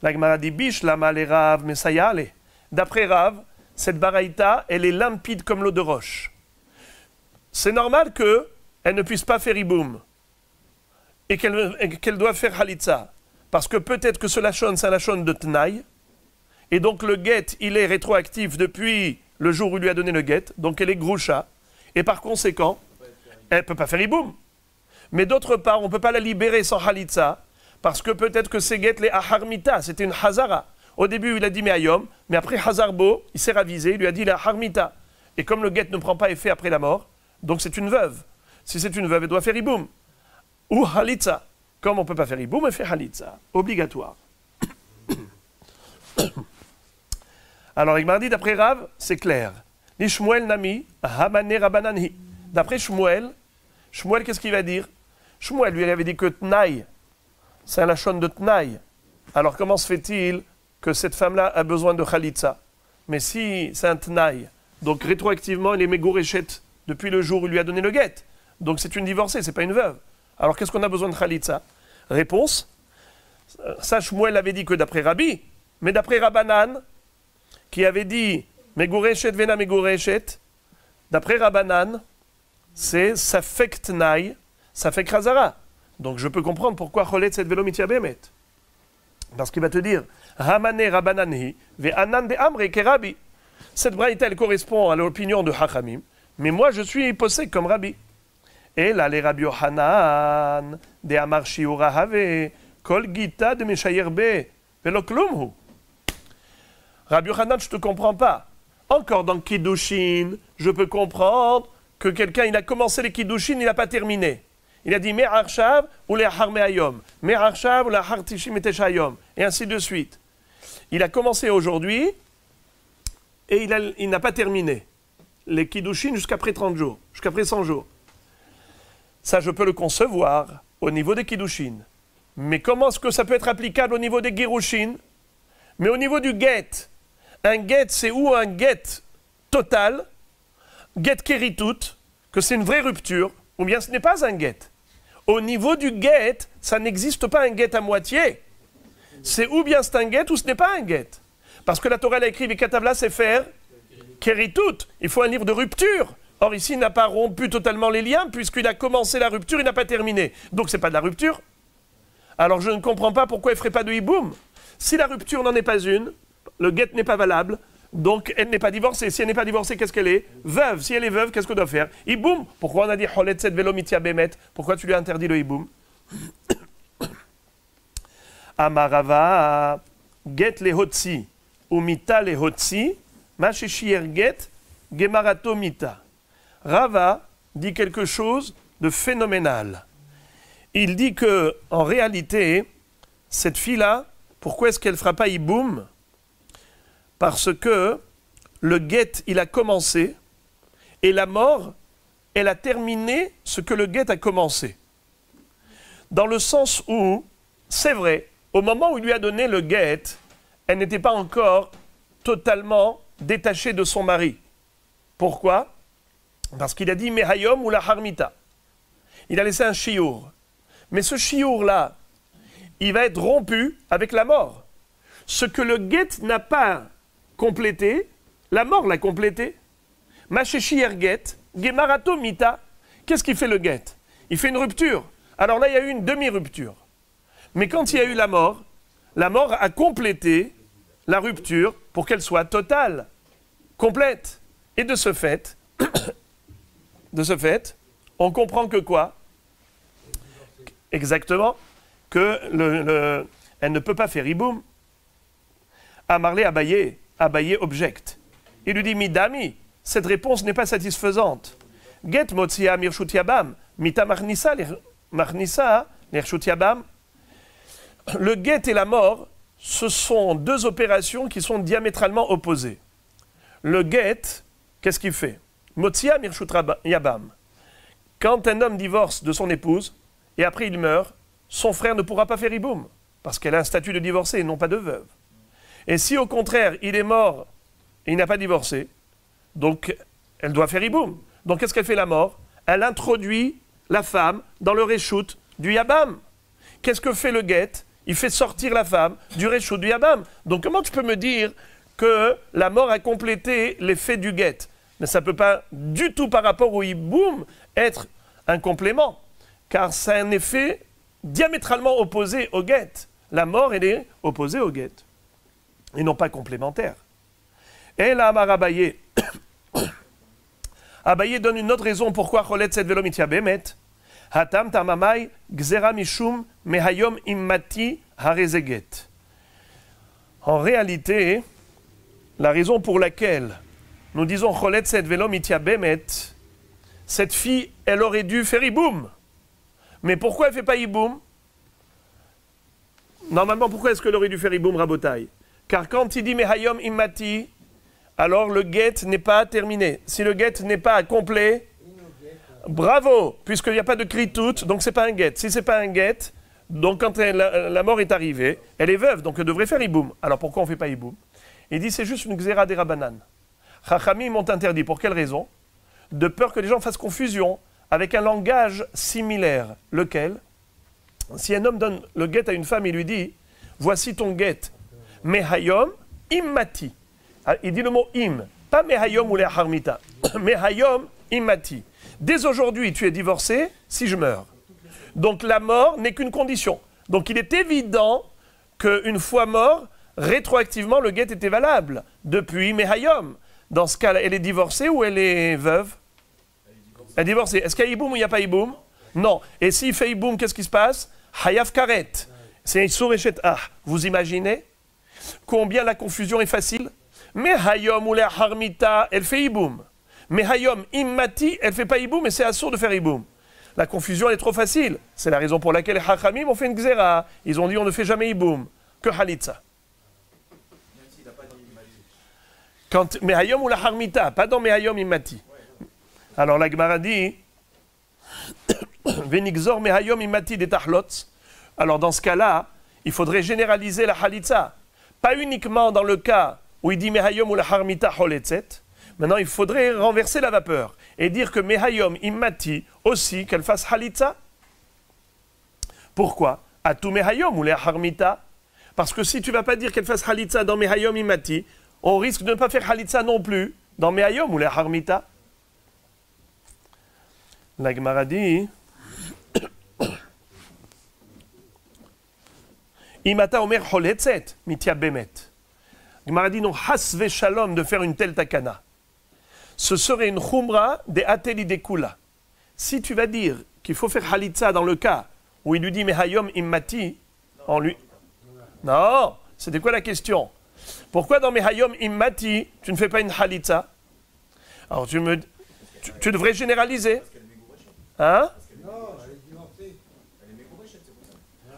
La Gemara dit bish lama le Rav mesayale. D'après Rav, cette baraïta, elle est limpide comme l'eau de roche. C'est normal qu'elle ne puisse pas faire iboum et qu'elle doit faire halitza. Parce que peut-être que ce lachon, c'est un lachon de tnaï. Et donc le get, il est rétroactif depuis le jour où il lui a donné le get. Donc elle est groucha. Et par conséquent, elle ne peut pas faire iboum. Mais d'autre part, on ne peut pas la libérer sans halitza. Parce que peut-être que c'est get les aharmita. C'était une hazara. Au début, il a dit me'ayom. Mais après hazarbo, il s'est ravisé. Il lui a dit la harmita. Et comme le get ne prend pas effet après la mort, donc c'est une veuve. Si c'est une veuve, elle doit faire iboum. Ou halitza. Comme on ne peut pas faire iboum, elle fait halitza. Obligatoire. Alors, il m'a dit, d'après Rav, c'est clair. Ni Shmuel nami, hamane rabananhi. D'après Shmuel, qu'est-ce qu'il va dire? Shmuel, lui, il avait dit que tnaï, c'est un lachon de tnaï. Alors, comment se fait-il que cette femme-là a besoin de khalitza? Mais si c'est un tnaï, donc rétroactivement, il est mégoréchet depuis le jour où il lui a donné le guet. Donc, c'est une divorcée, c'est pas une veuve. Alors, qu'est-ce qu'on a besoin de khalitza? Réponse, ça, Shmuel avait dit que d'après Rabbi, mais d'après Rabbanan, qui avait dit Megoreshet vena megoreshet, d'après Rabbanan, c'est safek tnaï, safek razara. Donc je peux comprendre pourquoi cholet cette velo mityabemet. Parce qu'il va te dire Hamane rabbananhi ve'anan de amre kerabi. Cette braïta, elle correspond à l'opinion de Hachamim, mais moi je suis possède comme Rabbi. Et là, les Rabbi Yochanan, de amar shiura have, kol gita de meshayerbe, velo klumhu. Rabbi Yochanan, je ne te comprends pas. Encore dans Kiddushin, je peux comprendre que quelqu'un, il a commencé les Kiddushin, il n'a pas terminé. Il a dit Me'arshav ou le'achar me'ayom, Me'arshav ou le'achar tishim et teshayom, et ainsi de suite. Il a commencé aujourd'hui et il n'a pas terminé les Kiddushin jusqu'après 30 jours, jusqu'après 100 jours. Ça, je peux le concevoir au niveau des Kiddushin. Mais comment est-ce que ça peut être applicable au niveau des Girushin? Mais au niveau du get, un get, c'est ou un get total, get keritut, que c'est une vraie rupture, ou bien ce n'est pas un get. Au niveau du get, ça n'existe pas un get à moitié. C'est ou bien c'est un get ou ce n'est pas un get. Parce que la Torah a écrit, Vikatavla, c'est faire keritut. Il faut un livre de rupture. Or ici, il n'a pas rompu totalement les liens, puisqu'il a commencé la rupture, il n'a pas terminé. Donc ce n'est pas de la rupture. Alors je ne comprends pas pourquoi il ne ferait pas de hiboum. Si la rupture n'en est pas une, le get n'est pas valable, Donc, elle n'est pas divorcée. Si elle n'est pas divorcée, qu'est-ce qu'elle est? Veuve. Si elle est veuve, qu'est-ce qu'on doit faire? Iboum. Pourquoi on a dit Choletzet velo mitia bemet? Pourquoi tu lui as interdit le iboum? Amarava get le hotzi ou mita le hotzi ma sheshir get gemarato mita. Rava dit quelque chose de phénoménal. Il dit que, en réalité, cette fille-là, pourquoi est-ce qu'elle ne fera pas iboum? Parce que le guet, il a commencé, et la mort, elle a terminé ce que le guet a commencé. Dans le sens où, c'est vrai, au moment où il lui a donné le guet, elle n'était pas encore totalement détachée de son mari. Pourquoi? Parce qu'il a dit Mehayom ou la harmita. Il a laissé un chiour. Mais ce chiour-là, il va être rompu avec la mort. Ce que le guet n'a pas complété, la mort l'a complété. Macheshi erget, gemarato mita. Qu'est-ce qui fait le guet? Il fait une rupture. Alors là, il y a eu une demi-rupture. Mais quand il y a eu la mort a complété la rupture pour qu'elle soit totale, complète. Et de ce fait, on comprend que quoi? Exactement, que elle ne peut pas faire iboum. Amarlé Abaye objecte. Il lui dit Midami, cette réponse n'est pas satisfaisante. Get motsia mirshut yabam, mita marnisa l'irshut yabam. Le get et la mort, ce sont deux opérations qui sont diamétralement opposées. Le get, qu'est-ce qu'il fait? Motsia mirshut yabam. Quand un homme divorce de son épouse, et après il meurt, son frère ne pourra pas faire iboum, parce qu'elle a un statut de divorcée et non pas de veuve. Et si au contraire, il est mort et il n'a pas divorcé, donc elle doit faire iboum. Donc qu'est-ce qu'elle fait la mort? Elle introduit la femme dans le réchout du yabam. Qu'est-ce que fait le guet? Il fait sortir la femme du réchout du yabam. Donc comment tu peux me dire que la mort a complété l'effet du guet? Mais ça ne peut pas du tout par rapport au iboum être un complément, car c'est un effet diamétralement opposé au guet. La mort, elle est opposée au guet, et non pas complémentaire. Et là, Amar Abaye, Abaye donne une autre raison pourquoi Cholet Set Velo Mitia Bemet. Hatam Tamamai Gzera Mishum Mehayom Immati Harezeget. En réalité, la raison pour laquelle nous disons Cholet Set Velo Mitia Bemet, cette fille, elle aurait dû faire iboum. Mais pourquoi elle ne fait pas iboum? Normalement, pourquoi est-ce qu'elle aurait dû faire iboum, Rabotai? Car quand il dit Mehayom Immati, alors le guet n'est pas terminé. Si le guet n'est pas complet, bravo, puisqu'il n'y a pas de kritout, donc c'est pas un guet. Si c'est pas un guet, donc quand la mort est arrivée, elle est veuve, donc elle devrait faire iboum. Alors pourquoi on ne fait pas iboum? Il dit c'est juste une xéra des rabanan. Chachamim m'ont interdit. Pour quelle raison? De peur que les gens fassent confusion avec un langage similaire. Lequel? Si un homme donne le guet à une femme, il lui dit voici ton guet. Mehayom immati. Il dit le mot im, pas mehayom ou les harmita. Mehayom immati. Dès aujourd'hui, tu es divorcé si je meurs. Donc la mort n'est qu'une condition. Donc il est évident qu'une fois mort, rétroactivement, le guet était valable. Depuis mehayom. Dans ce cas-là, elle est divorcée ou elle est veuve? Elle est divorcée. Est-ce qu'il y a iboum ou il n'y a pas iboum? Non. Et s'il fait iboum, qu'est-ce qui se passe? Hayav karet. C'est Issour Eshet Ah. Vous imaginez combien la confusion est facile? Mais Hayom ou la Harmita, elle fait iboum. Mais Hayom Immati, elle ne fait pas iboum, mais c'est assourd de faire iboum. La confusion elle est trop facile. C'est la raison pour laquelle les Hachamim ont fait une xéra. Ils ont dit on ne fait jamais iboum, que Halitza. Quand Mehayom ou la Harmita, pas dans Mehayom Immati. Alors la Gemara dit Venigzor Mehayom Immati des Tahlot. Alors dans ce cas-là, il faudrait généraliser la Halitza. Pas uniquement dans le cas où il dit Mehayom ou la Harmita Holetzet. Maintenant, il faudrait renverser la vapeur et dire que Mehayom Immati aussi, qu'elle fasse Halitza. Pourquoi? Atu Mehayom ou la Harmita. Parce que si tu ne vas pas dire qu'elle fasse Halitza dans Mehayom Immati, on risque de ne pas faire Halitza non plus dans Mehayom ou la Harmita. La Gemara dit Imata Omer Holetzet Mitia Bemet. Gemara dit non, hasve shalom, de faire une telle takana. Ce serait une khumra des ateli de kula. Si tu vas dire qu'il faut faire halitza dans le cas où il lui dit mais hayom immati, en lui. Non, c'était quoi la question? Pourquoi dans mes hayom immati, tu ne fais pas une halitza? Alors tu devrais généraliser. Hein?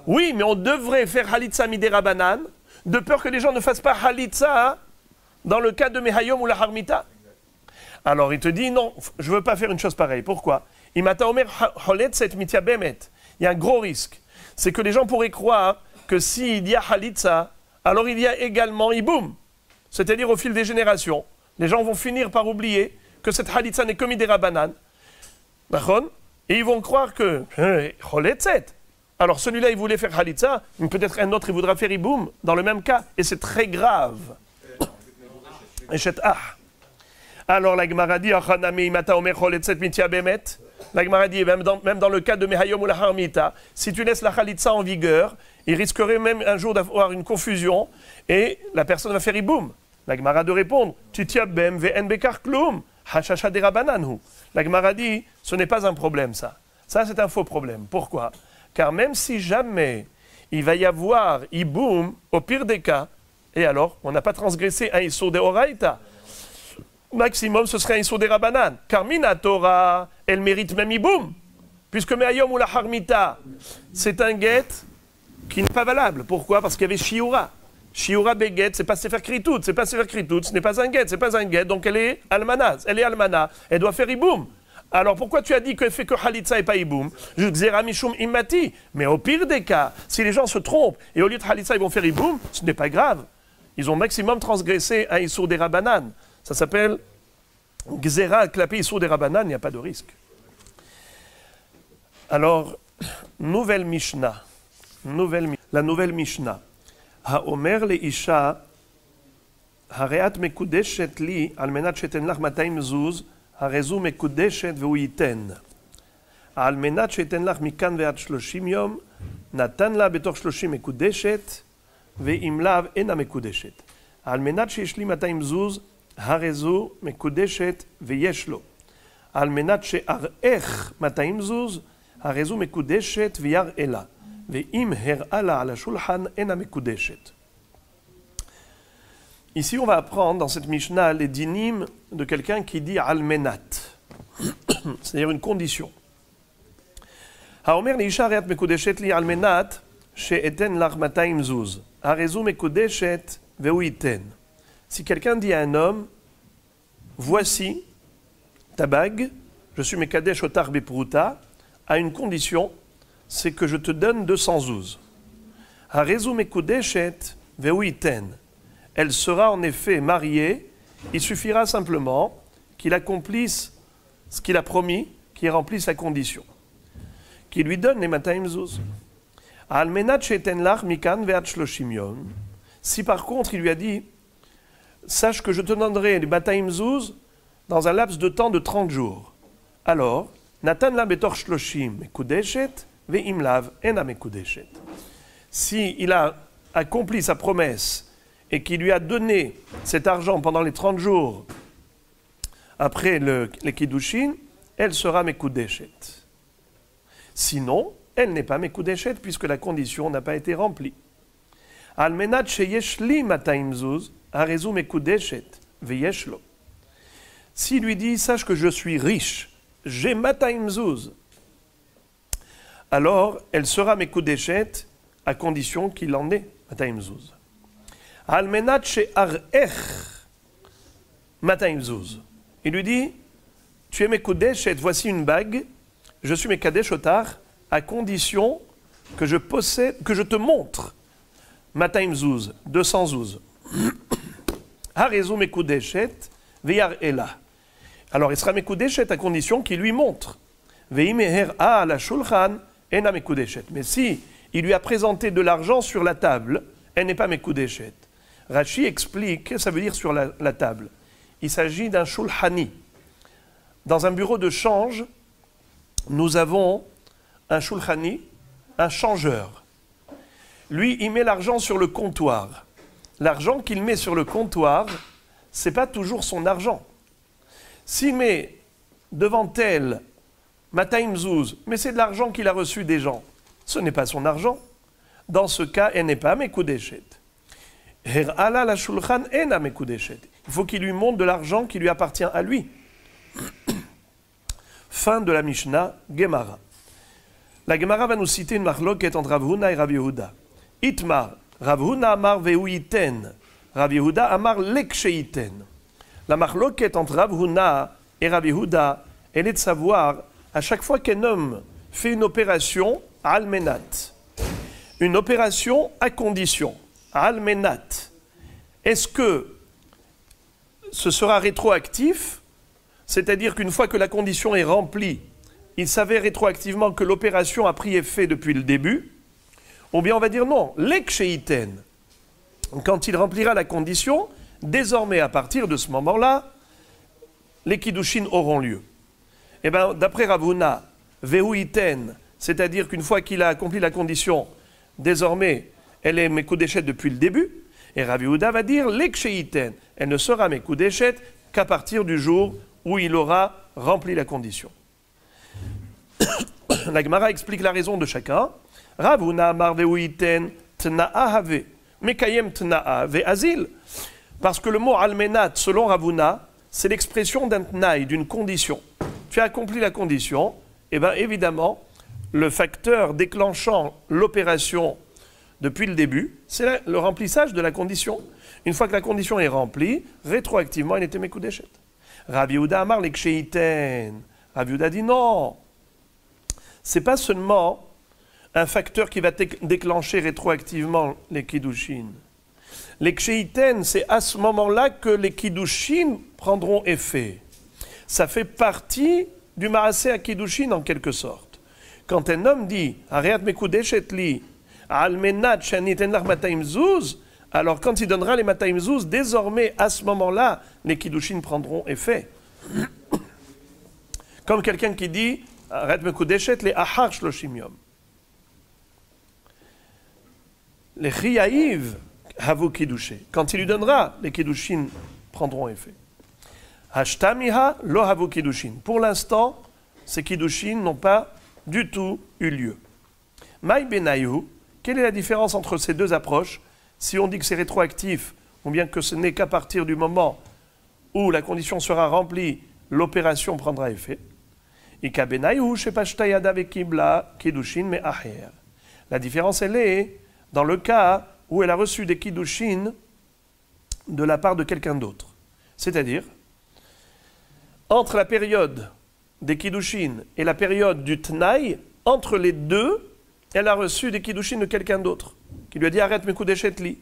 Oui, mais on devrait faire halitza midera banan, de peur que les gens ne fassent pas halitza dans le cas de Mehayom ou la harmita. Alors il te dit non, je ne veux pas faire une chose pareille. Pourquoi? Il y a un gros risque. C'est que les gens pourraient croire que s'il y a halitza, alors il y a également iboum. C'est-à-dire au fil des générations. Les gens vont finir par oublier que cette halitza n'est que midera banan. Et ils vont croire que choletzet. Alors celui-là, il voulait faire halitza, mais peut-être un autre, il voudra faire iboum dans le même cas. Et c'est très grave. Alors la Gemara dit, la Gemara dit, même dans le cas de Mehayom ou la Harmita, si tu laisses la halitza en vigueur, il risquerait même un jour d'avoir une confusion et la personne va faire iboum. La Gemara de répondre, Titiabem ve'en bekar klum, hashasha derabananhu. La Gemara dit, ce n'est pas un problème ça. Ça c'est un faux problème. Pourquoi? Car même si jamais il va y avoir iboum, au pire des cas, et alors, on n'a pas transgressé un issur de oraita. Maximum, ce serait un issur de rabanan. Car mina Torah, elle mérite même iboum. Puisque me'ayom ou la harmita, c'est un get qui n'est pas valable. Pourquoi? Parce qu'il y avait shiura. Shiura beget, c'est pas sefer kritout. C'est pas sefer kritout, ce n'est pas un get, c'est pas un get. Donc elle est almana. Elle est almana. Elle doit faire iboum. Alors pourquoi tu as dit qu'elle fait que halitza et pas iboum? Xera mishum immati. Mais au pire des cas, si les gens se trompent et au lieu de halitza ils vont faire iboum, ce n'est pas grave. Ils ont maximum transgressé un issur des rabanan. Ça s'appelle Xera clapé issur des rabanan, il n'y a pas de risque. Alors, nouvelle Mishnah. La nouvelle Mishnah. Haomer le isha, hareat mekudeshet li, al menat sheten lach 200 zuz, הרזו מקודשת והוא ייתן. על מנת שייתן לך מכאן ועד 30 יום, נתן לה בתוך 30 מקודשת, ואם לאו אינה מקודשת. על מנת שיש לי 200 זוז, הרזו מקודשת ויש לו. על מנת שאראך 200 זוז, הרזו מקודשת ויראה לה. ואם הראה לה על השולחן, אינה מקודשת. Ici, on va apprendre dans cette Mishnah les dinim de quelqu'un qui dit almenat, c'est-à-dire une condition. Haomer liisha reat mekudeshet li almenat she'eten lach 200 zuz. Harezu mekudeshet ve'hu yiten. Si quelqu'un dit à un homme, voici ta bague, je suis mekadesh otar bepruta, à une condition, c'est que je te donne 200 zuz. Harezu mekudeshet ve'hu yiten. Elle sera en effet mariée, il suffira simplement qu'il accomplisse ce qu'il a promis, qu'il remplisse la condition, qu'il lui donne les 200 zuz. Almenat she'eten lach mikan ve'ad 30 yom. Si par contre il lui a dit, sache que je te donnerai les 200 zuz dans un laps de temps de 30 jours, alors, natan la betor 30 mekudeshet ve'im lav ena mekudeshet. Si il a accompli sa promesse et qui lui a donné cet argent pendant les 30 jours après les kiddushin, elle sera mekudeshet. Sinon, elle n'est pas mekudeshet puisque la condition n'a pas été remplie. Almenat sheyesh li 200 zuz, harezu mekudeshet veyesh lo. S'il lui dit, sache que je suis riche, j'ai 200 zuz, alors elle sera mekudeshet à condition qu'il en ait 200 zuz. Almenat she'arech 200 zuz. Il lui dit, tu es mekudeshet, voici une bague, je suis mekadesh otar, à condition que je possède, que je te montre 200 zuz, 200 zuz. Harezu mekudeshet ve'yar'ela. Alors il sera mekudeshet à condition qu'il lui montre. Ve'im her'a ala shulchan ena mekudeshet. Mais si il lui a présenté de l'argent sur la table, elle n'est pas mekudeshet. Rashi explique, ça veut dire sur la table. Il s'agit d'un shulhani. Dans un bureau de change, nous avons un shulhani, un changeur. Lui, il met l'argent sur le comptoir. l'argent qu'il met sur le comptoir, ce n'est pas toujours son argent. S'il met devant elle Mataim Zouz, mais c'est de l'argent qu'il a reçu des gens, ce n'est pas son argent. Dans ce cas, elle n'est pas Mekudeshet. Her'ala la shulchan ena Mekudeshet. Il faut qu'il lui montre de l'argent qui lui appartient à lui. Fin de la Mishnah, Gemara. La Gemara va nous citer une marloquette entre Rav Huna et Rav Yehuda. Itmar, Rav Huna amar vehu yiten, Rav Yehuda amar leksheiten. La marloquette entre Rav Huna et Rav Yehuda, elle est de savoir, à chaque fois qu'un homme fait une opération, almenat, une opération à condition, almenat, est-ce que ce sera rétroactif, c'est-à-dire qu'une fois que la condition est remplie, il s'avère rétroactivement que l'opération a pris effet depuis le début, ou bien on va dire non, leksheiten, quand il remplira la condition, désormais à partir de ce moment-là, les kiddushin auront lieu. Eh bien, d'après Rav Huna, vehu iten, c'est-à-dire qu'une fois qu'il a accompli la condition, désormais, elle est mekudeshet depuis le début, et Rav Yehuda va dire leksheiten, elle ne sera mekudeshet qu'à partir du jour où il aura rempli la condition. La Gemara explique la raison de chacun. Rav Huna amar vehu iten tna'a have, mekayem tna'a ve azil. Parce que le mot almenat, selon Rav Huna, c'est l'expression d'un tnaï, d'une condition. Tu as accompli la condition, et bien évidemment, le facteur déclenchant l'opération depuis le début, c'est le remplissage de la condition. Une fois que la condition est remplie, rétroactivement, il était mekudeshet. Rav Yehuda amar leksheiten. Rav Yehuda dit non. C'est pas seulement un facteur qui va déclencher rétroactivement les kiddushin. Les ksheiten, c'est à ce moment-là que les kiddushin prendront effet. Ça fait partie du maaseh à kiddushin en quelque sorte. Quand un homme dit Areat mekudeshet li almenat shaniten lach mataim zuz, alors quand il donnera les mataim zuz, désormais à ce moment-là, les kiddushin prendront effet. Comme quelqu'un qui dit Areat mekudeshet li ahar shloshim yom. Les chiyaïv havu kiddushé. Quand il lui donnera, les kiddushin prendront effet. Hashtamiha lo havu kiddushin. Pour l'instant, ces kiddushin n'ont pas du tout eu lieu. Maï benayu, quelle est la différence entre ces deux approches? Si on dit que c'est rétroactif, ou bien que ce n'est qu'à partir du moment où la condition sera remplie, l'opération prendra effet. Ika benayu shepashtayada vekibla kiddushin me aher. La différence, elle est dans le cas où elle a reçu des kiddushin de la part de quelqu'un d'autre. C'est-à-dire, entre la période des kiddushin et la période du tnaï, entre les deux, elle a reçu des kiddushin de quelqu'un d'autre, qui lui a dit « Arrête mekudeshet li ».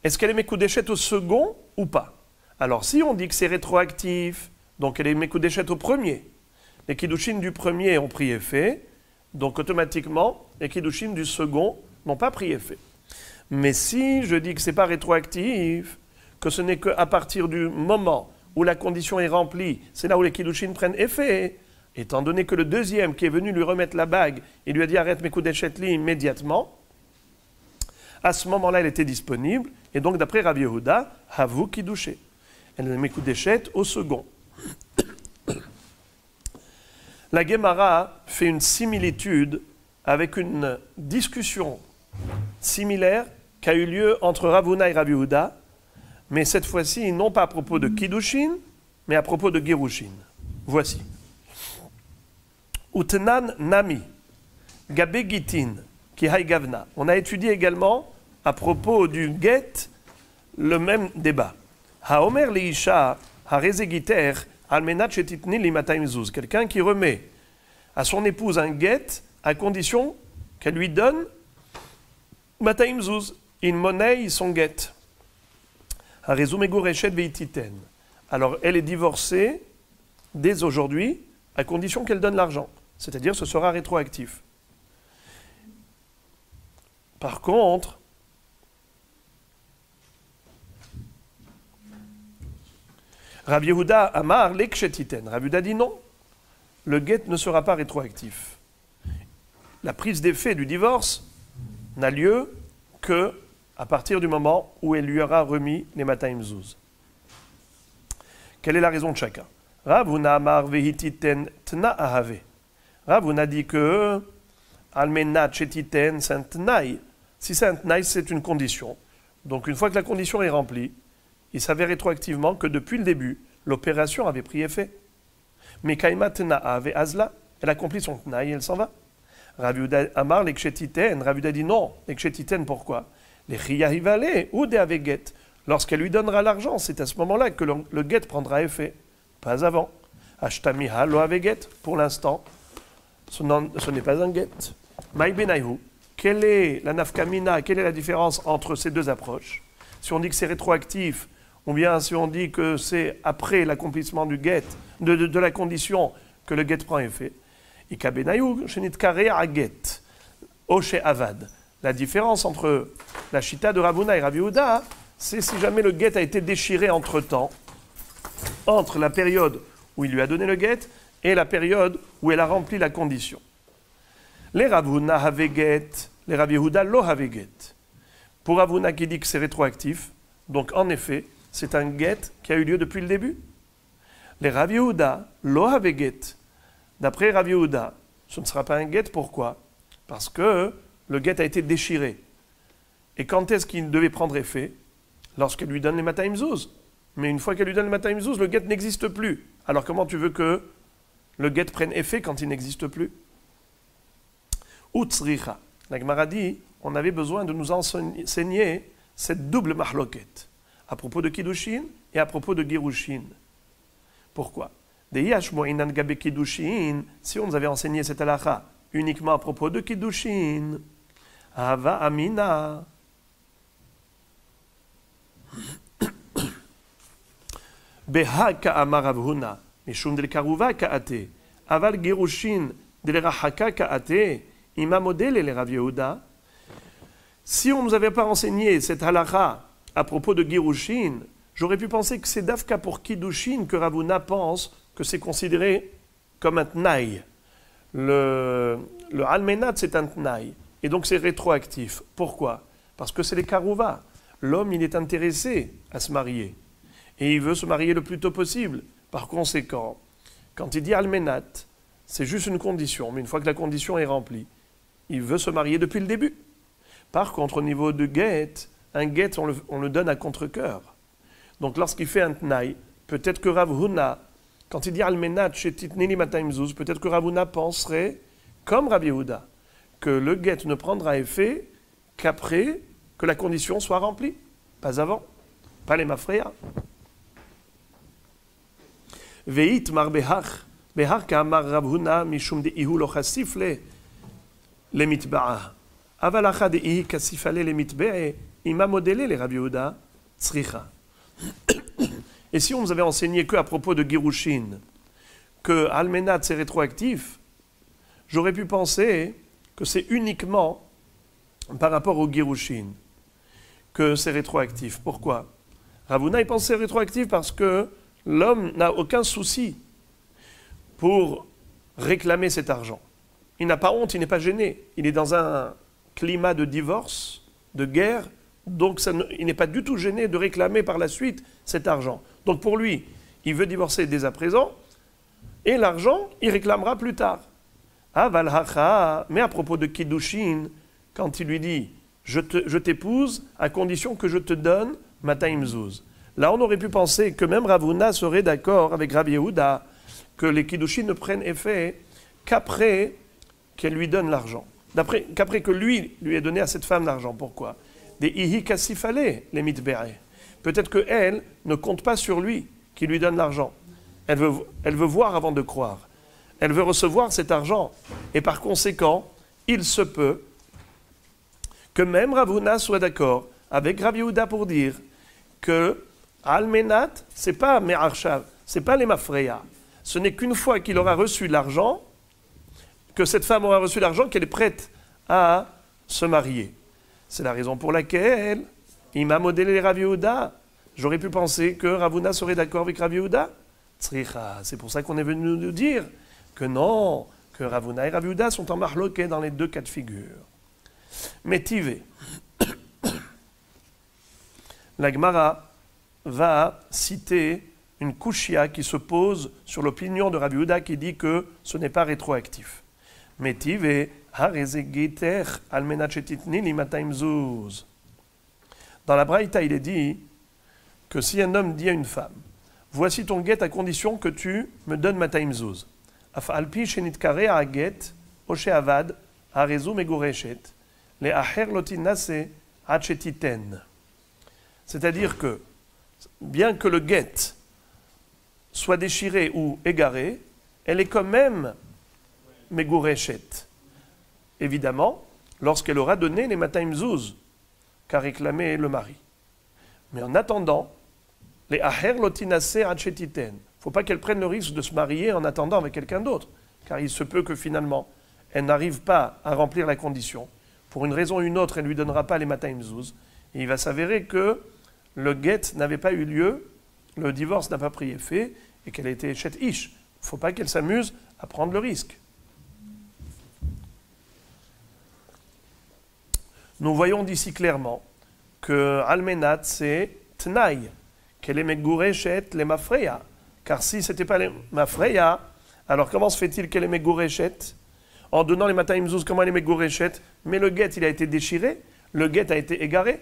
Est-ce qu'elle est mekudeshet au second ou pas? Alors, si on dit que c'est rétroactif, donc elle est mekudeshet au premier, les kiddushin du premier ont pris effet, donc automatiquement, les kiddushin du second n'ont pas pris effet. Mais si je dis que ce n'est pas rétroactif, que ce n'est qu'à partir du moment où la condition est remplie, c'est là où les kiddushin prennent effet, étant donné que le deuxième qui est venu lui remettre la bague, il lui a dit arrête mekudeshet li immédiatement, à ce moment-là elle était disponible, et donc d'après Rav Yehuda, havu kiddushe. Elle est mekudeshet au second. La Gemara fait une similitude avec une discussion similaire qui a eu lieu entre Rav Huna et Rav Yehuda, mais cette fois-ci, non pas à propos de Kiddushin, mais à propos de Gerushin. Voici. Utnan Nami, Gabe Gitin, qui hay Gavna. On a étudié également, à propos du get, le même débat. Haomer Leisha, Harezegiter, Almenat Shetitni Limatayim Zuz. Quelqu'un qui remet à son épouse un get à condition qu'elle lui donne Mataim Zuz, une monnaie, son get. Alors, elle est divorcée dès aujourd'hui, à condition qu'elle donne l'argent. C'est-à-dire, ce sera rétroactif. Par contre, Rav Yehuda amar lekshetiten. Rav Yehuda dit non, le get ne sera pas rétroactif. La prise d'effet du divorce n'a lieu que à partir du moment où elle lui aura remis les Matayim Zuz. Quelle est la raison de chacun? Rav Huna amar vehititen tna ahave. Rav Huna dit que almenat chetiten c'est un tnaï. Si c'est un tnaï, c'est une condition. Donc une fois que la condition est remplie, il s'avère rétroactivement que depuis le début, l'opération avait pris effet. Mais kaima tna ahave azla, elle accomplit son tnaï et elle s'en va. Rav Yehuda amar lekchetiten. Rav Yehuda dit non, lekchetiten pourquoi? Les chiyahivale ou des aveget. Lorsqu'elle lui donnera l'argent, c'est à ce moment-là que le get prendra effet. Pas avant. Ashtamiha lo aveget. Pour l'instant, ce n'est pas un get. Maï benayhu. Quelle est la nafkamina? Quelle est la différence entre ces deux approches? Si on dit que c'est rétroactif, ou bien si on dit que c'est après l'accomplissement du get, de la condition que le get prend effet. Ika benayhu shenitkare a get. Oshe avad. La différence entre la chita de Rav Huna et Rav Yehuda, c'est si jamais le get a été déchiré entre-temps, entre la période où il lui a donné le get et la période où elle a rempli la condition. Les Rav Huna have get, les Rav Yehuda lo have get. Pour Rav Huna qui dit que c'est rétroactif, donc en effet, c'est un get qui a eu lieu depuis le début. Les Rav Yehuda lo have get. D'après Rav Yehuda, ce ne sera pas un get, pourquoi? Parce que le get a été déchiré. Et quand est-ce qu'il devait prendre effet? Lorsqu'elle lui donne les Matayim Zuz. Mais une fois qu'elle lui donne les Matayim Zuz, le get n'existe plus. Alors comment tu veux que le get prenne effet quand il n'existe plus? Utsricha. La Gemara dit, on avait besoin de nous enseigner cette double mahloket à propos de Kiddushin et à propos de Girushin. Pourquoi? Si on nous avait enseigné cette halakha uniquement à propos de Kiddushin, Ava Amina. Beha ka'amar Rav Huna, mishum del karuva ka'ate, aval girushin del rahaka ka'ate, ima modèle les Rav Yehuda. Si on ne nous avait pas enseigné cette halakha à propos de girushin, j'aurais pu penser que c'est dafka pour kiddushin que Rav Huna pense que c'est considéré comme un tnaï. Le almenat c'est un tnaï. Et donc c'est rétroactif. Pourquoi? Parce que c'est les karuvas. L'homme, il est intéressé à se marier. Et il veut se marier le plus tôt possible. Par conséquent, quand il dit almenat, c'est juste une condition. Mais une fois que la condition est remplie, il veut se marier depuis le début. Par contre, au niveau de get, un get, on le donne à contre-cœur. Donc lorsqu'il fait un tnaï, peut-être que Rav Huna, quand il dit almenat, chez Titnili Matayim Zuz, peut-être que Rav Huna penserait, comme Rav Yehuda, que le get ne prendra effet qu'après que la condition soit remplie, pas avant, pas les mafreya. Veit mar behach ka'amar Rav Huna mishum de'ihu lo chasif le mitba'a. Aval acha de'ihi kasif ale le mitba'a, ima modélé les Rav Yehuda tzricha. Et si on nous avait enseigné que à propos de Girushin, que almenat c'est rétroactif, j'aurais pu penser que c'est uniquement par rapport au Girushin que c'est rétroactif. Pourquoi? Rav Huna, il pense que c'est rétroactif parce que l'homme n'a aucun souci pour réclamer cet argent. Il n'a pas honte, il n'est pas gêné. Il est dans un climat de divorce, de guerre, donc il n'est pas du tout gêné de réclamer par la suite cet argent. Donc pour lui, il veut divorcer dès à présent, et l'argent, il réclamera plus tard. Mais à propos de Kiddushin, quand il lui dit « Je t'épouse à condition que je te donne Matayim Zuz ». Là, on aurait pu penser que même Rav Huna serait d'accord avec Rav Yehuda que les Kiddushin ne prennent effet qu'après qu'elle lui donne l'argent. Qu'après que lui ait donné à cette femme l'argent. Pourquoi? Des ihi kasifale, les mitbere. Peut-être qu'elle ne compte pas sur lui qui lui donne l'argent. Elle veut voir avant de croire. Elle veut recevoir cet argent. Et par conséquent, il se peut que même Rav Huna soit d'accord avec Rav Yehuda pour dire que Almenat, c'est pas Me'arshav, c'est pas les Mafreya. Ce n'est qu'une fois qu'il aura reçu l'argent, que cette femme aura reçu l'argent, qu'elle est prête à se marier. C'est la raison pour laquelle il m'a modélé Rav Yehuda. J'aurais pu penser que Rav Huna serait d'accord avec Rav Yehuda. C'est pour ça qu'on est venu nous dire que non, que Rav Huna et Rav Yehuda sont en marloquet dans les deux cas de figure. Mais Tivé. La Gemara va citer une kushia qui se pose sur l'opinion de Rabbi Yehuda qui dit que ce n'est pas rétroactif. Metive harezegiter almenat shetitni li 200 zuz. Dans la Braïta, il est dit que si un homme dit à une femme, voici ton guet à condition que tu me donnes 200 zuz. Af alpi shenitkare a get oshe avad harezu megoreshet le aher lotinase achetiten. C'est-à-dire que, bien que le guet soit déchiré ou égaré, elle est quand même megoreshet. Évidemment, lorsqu'elle aura donné les 200 zuz qu'a réclamé le mari. Mais en attendant, les aher lotinase achetiten. Il ne faut pas qu'elle prenne le risque de se marier en attendant avec quelqu'un d'autre, car il se peut que finalement, elle n'arrive pas à remplir la condition. Pour une raison ou une autre, elle ne lui donnera pas les 200 zuz. Et il va s'avérer que le guet n'avait pas eu lieu, le divorce n'a pas pris effet, et qu'elle a été chet ish. Il ne faut pas qu'elle s'amuse à prendre le risque. Nous voyons d'ici clairement que Almenat, c'est Tnaï, qu'elle est Megureshet les Mafreya. Car si ce n'était pas les Mafreya, alors comment se fait-il qu'elle est Megureshet? En donnant les 200 zuz, comment elle est Megureshet? Mais le guet, il a été déchiré, le guet a été égaré.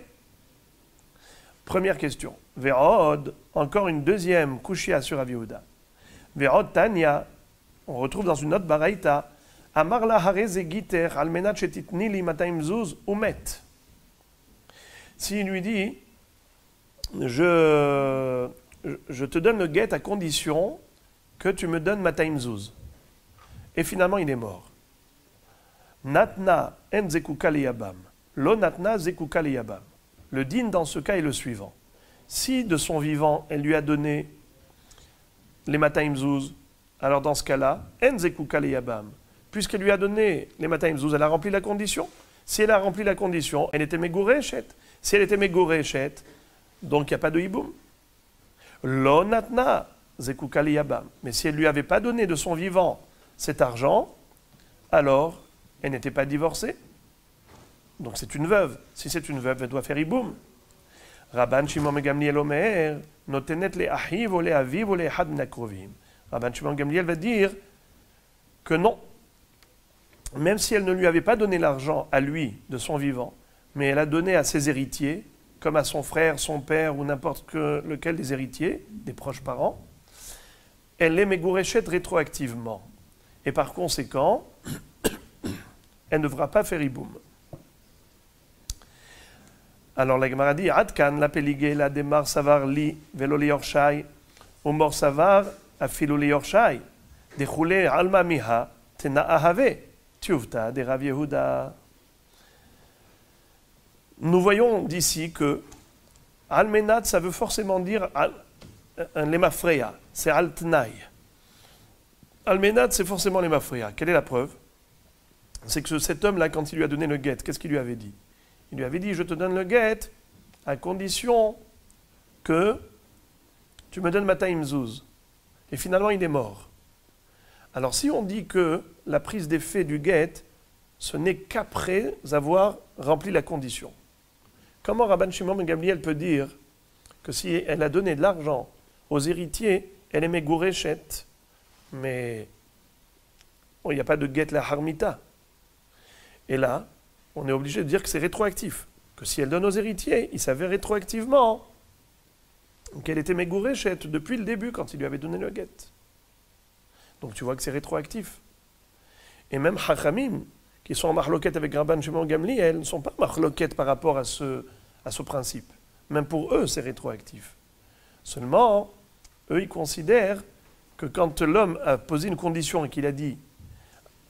Première question. Ve'od, encore une deuxième kushia sur Rabbi Yehuda. Ve'od Tanya, on retrouve dans une autre baraïta, Amar la hareze giter almenat shetitni li 200 zuz umet. S'il lui dit, je te donne le guet à condition que tu me donnes 200 zuz. Et finalement, il est mort. Natna en zekuka liyabam. Lo natna zekuka liyabam. Le din dans ce cas est le suivant. Si de son vivant, elle lui a donné les 200 zuz, alors dans ce cas-là, en zekuka liyabam. Puisqu'elle lui a donné les 200 zuz, elle a rempli la condition. Si elle a rempli la condition, elle était megoreshet. Si elle était megoreshet, donc il n'y a pas de hiboum. Lo natna zekuka liyabam. Mais si elle ne lui avait pas donné de son vivant cet argent, alors elle n'était pas divorcée. Donc c'est une veuve. Si c'est une veuve, elle doit faire hiboum. Rabban Shimon ben Gamliel omer, notenet le ahiv ou le aviv ou le had min hakrovim. Rabban Shimon ben Gamliel va dire que non. Même si elle ne lui avait pas donné l'argent à lui, de son vivant, mais elle a donné à ses héritiers, comme à son frère, son père ou n'importe lequel des héritiers, des proches parents, elle les megoreshet rétroactivement. Et par conséquent, elle ne devra pas faire hiboum. Alors la Gemara dit, Adkan la peligé la demar savar li velo li yorshai, ou mor savar afilu li yorshai, dechoule alma miha tena ahave, tiuvta de Rav Yehuda. Nous voyons d'ici que almenat, ça veut forcément dire lemafreya, c'est altnaï. Almenat, c'est forcément lemafreya. Quelle est la preuve? C'est que cet homme-là, quand il lui a donné le guet, qu'est-ce qu'il lui avait dit? Il lui avait dit, je te donne le guet à condition que tu me donnes 200 zuz. Et finalement, il est mort. Alors si on dit que la prise d'effet du guet, ce n'est qu'après avoir rempli la condition. Comment Rabban Shimon ben Gamliel peut dire que si elle a donné de l'argent aux héritiers, elle est megoreshet, mais il n'y a pas de guet la harmita. Et là, on est obligé de dire que c'est rétroactif. Que si elle donne aux héritiers, il s'avère rétroactivement qu'elle était megoreshet depuis le début quand il lui avait donné le guet. Donc tu vois que c'est rétroactif. Et même Hachamim, qui sont en marloquette avec Rabban Shimon Gamliel, ne sont pas marloquettes par rapport à ce principe. Même pour eux, c'est rétroactif. Seulement, eux, ils considèrent que quand l'homme a posé une condition et qu'il a dit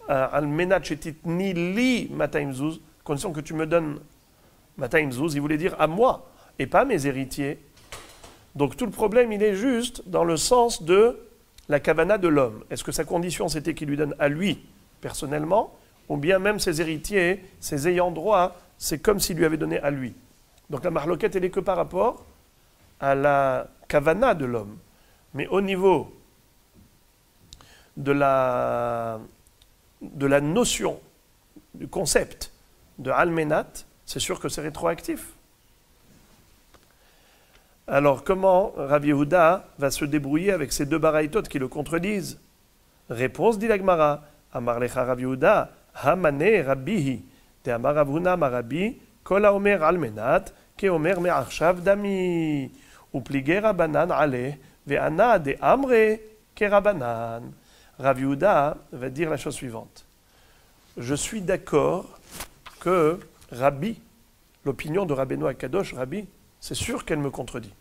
Al-menat shetitni li 200 zuz, condition que tu me donnes 200 zuz, il voulait dire à moi et pas à mes héritiers. Donc tout le problème, il est juste dans le sens de la kavana de l'homme. Est-ce que sa condition, c'était qu'il lui donne à lui, personnellement, ou bien même ses héritiers, ses ayants droit, c'est comme s'il lui avait donné à lui. Donc la marloquette, elle n'est que par rapport à la kavana de l'homme. Mais au niveau de la notion, du concept de almenat, c'est sûr que c'est rétroactif. Alors comment Rabbi Yehuda va se débrouiller avec ces deux baraïtot qui le contredisent? Réponse dit la Gemara. Amar lecha Rabbi Yehuda, hamane rabbihi. Te amar Ravuna marabi, kol haomer almenat, ke omer me'arshav dami. Uplige rabanan ale, ve'ana de amre ke rabanan. Rabbi Yehuda va dire la chose suivante. Je suis d'accord que Rabbi, l'opinion de Rabbeinu Akadosh, Rabbi, c'est sûr qu'elle me contredit.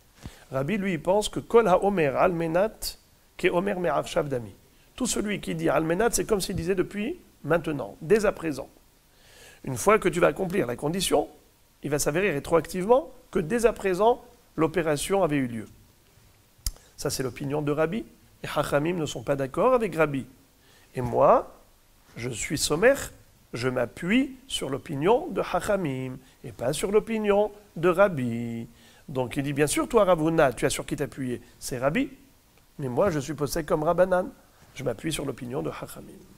Rabbi, lui, il pense que Kol ha-omer almenat ke omer me'arshav dami. Tout celui qui dit almenat, c'est comme s'il disait depuis maintenant, dès à présent. Une fois que tu vas accomplir la condition, il va s'avérer rétroactivement que dès à présent, l'opération avait eu lieu. Ça, c'est l'opinion de Rabbi. Les Chachamim ne sont pas d'accord avec Rabbi. Et moi, je suis sommaire, je m'appuie sur l'opinion de Chachamim et pas sur l'opinion de Rabbi. Donc il dit, bien sûr, toi, Ravuna, tu as sur qui t'appuyer? C'est Rabbi. Mais moi, je suis possède comme Rabbanan. Je m'appuie sur l'opinion de Chachamim.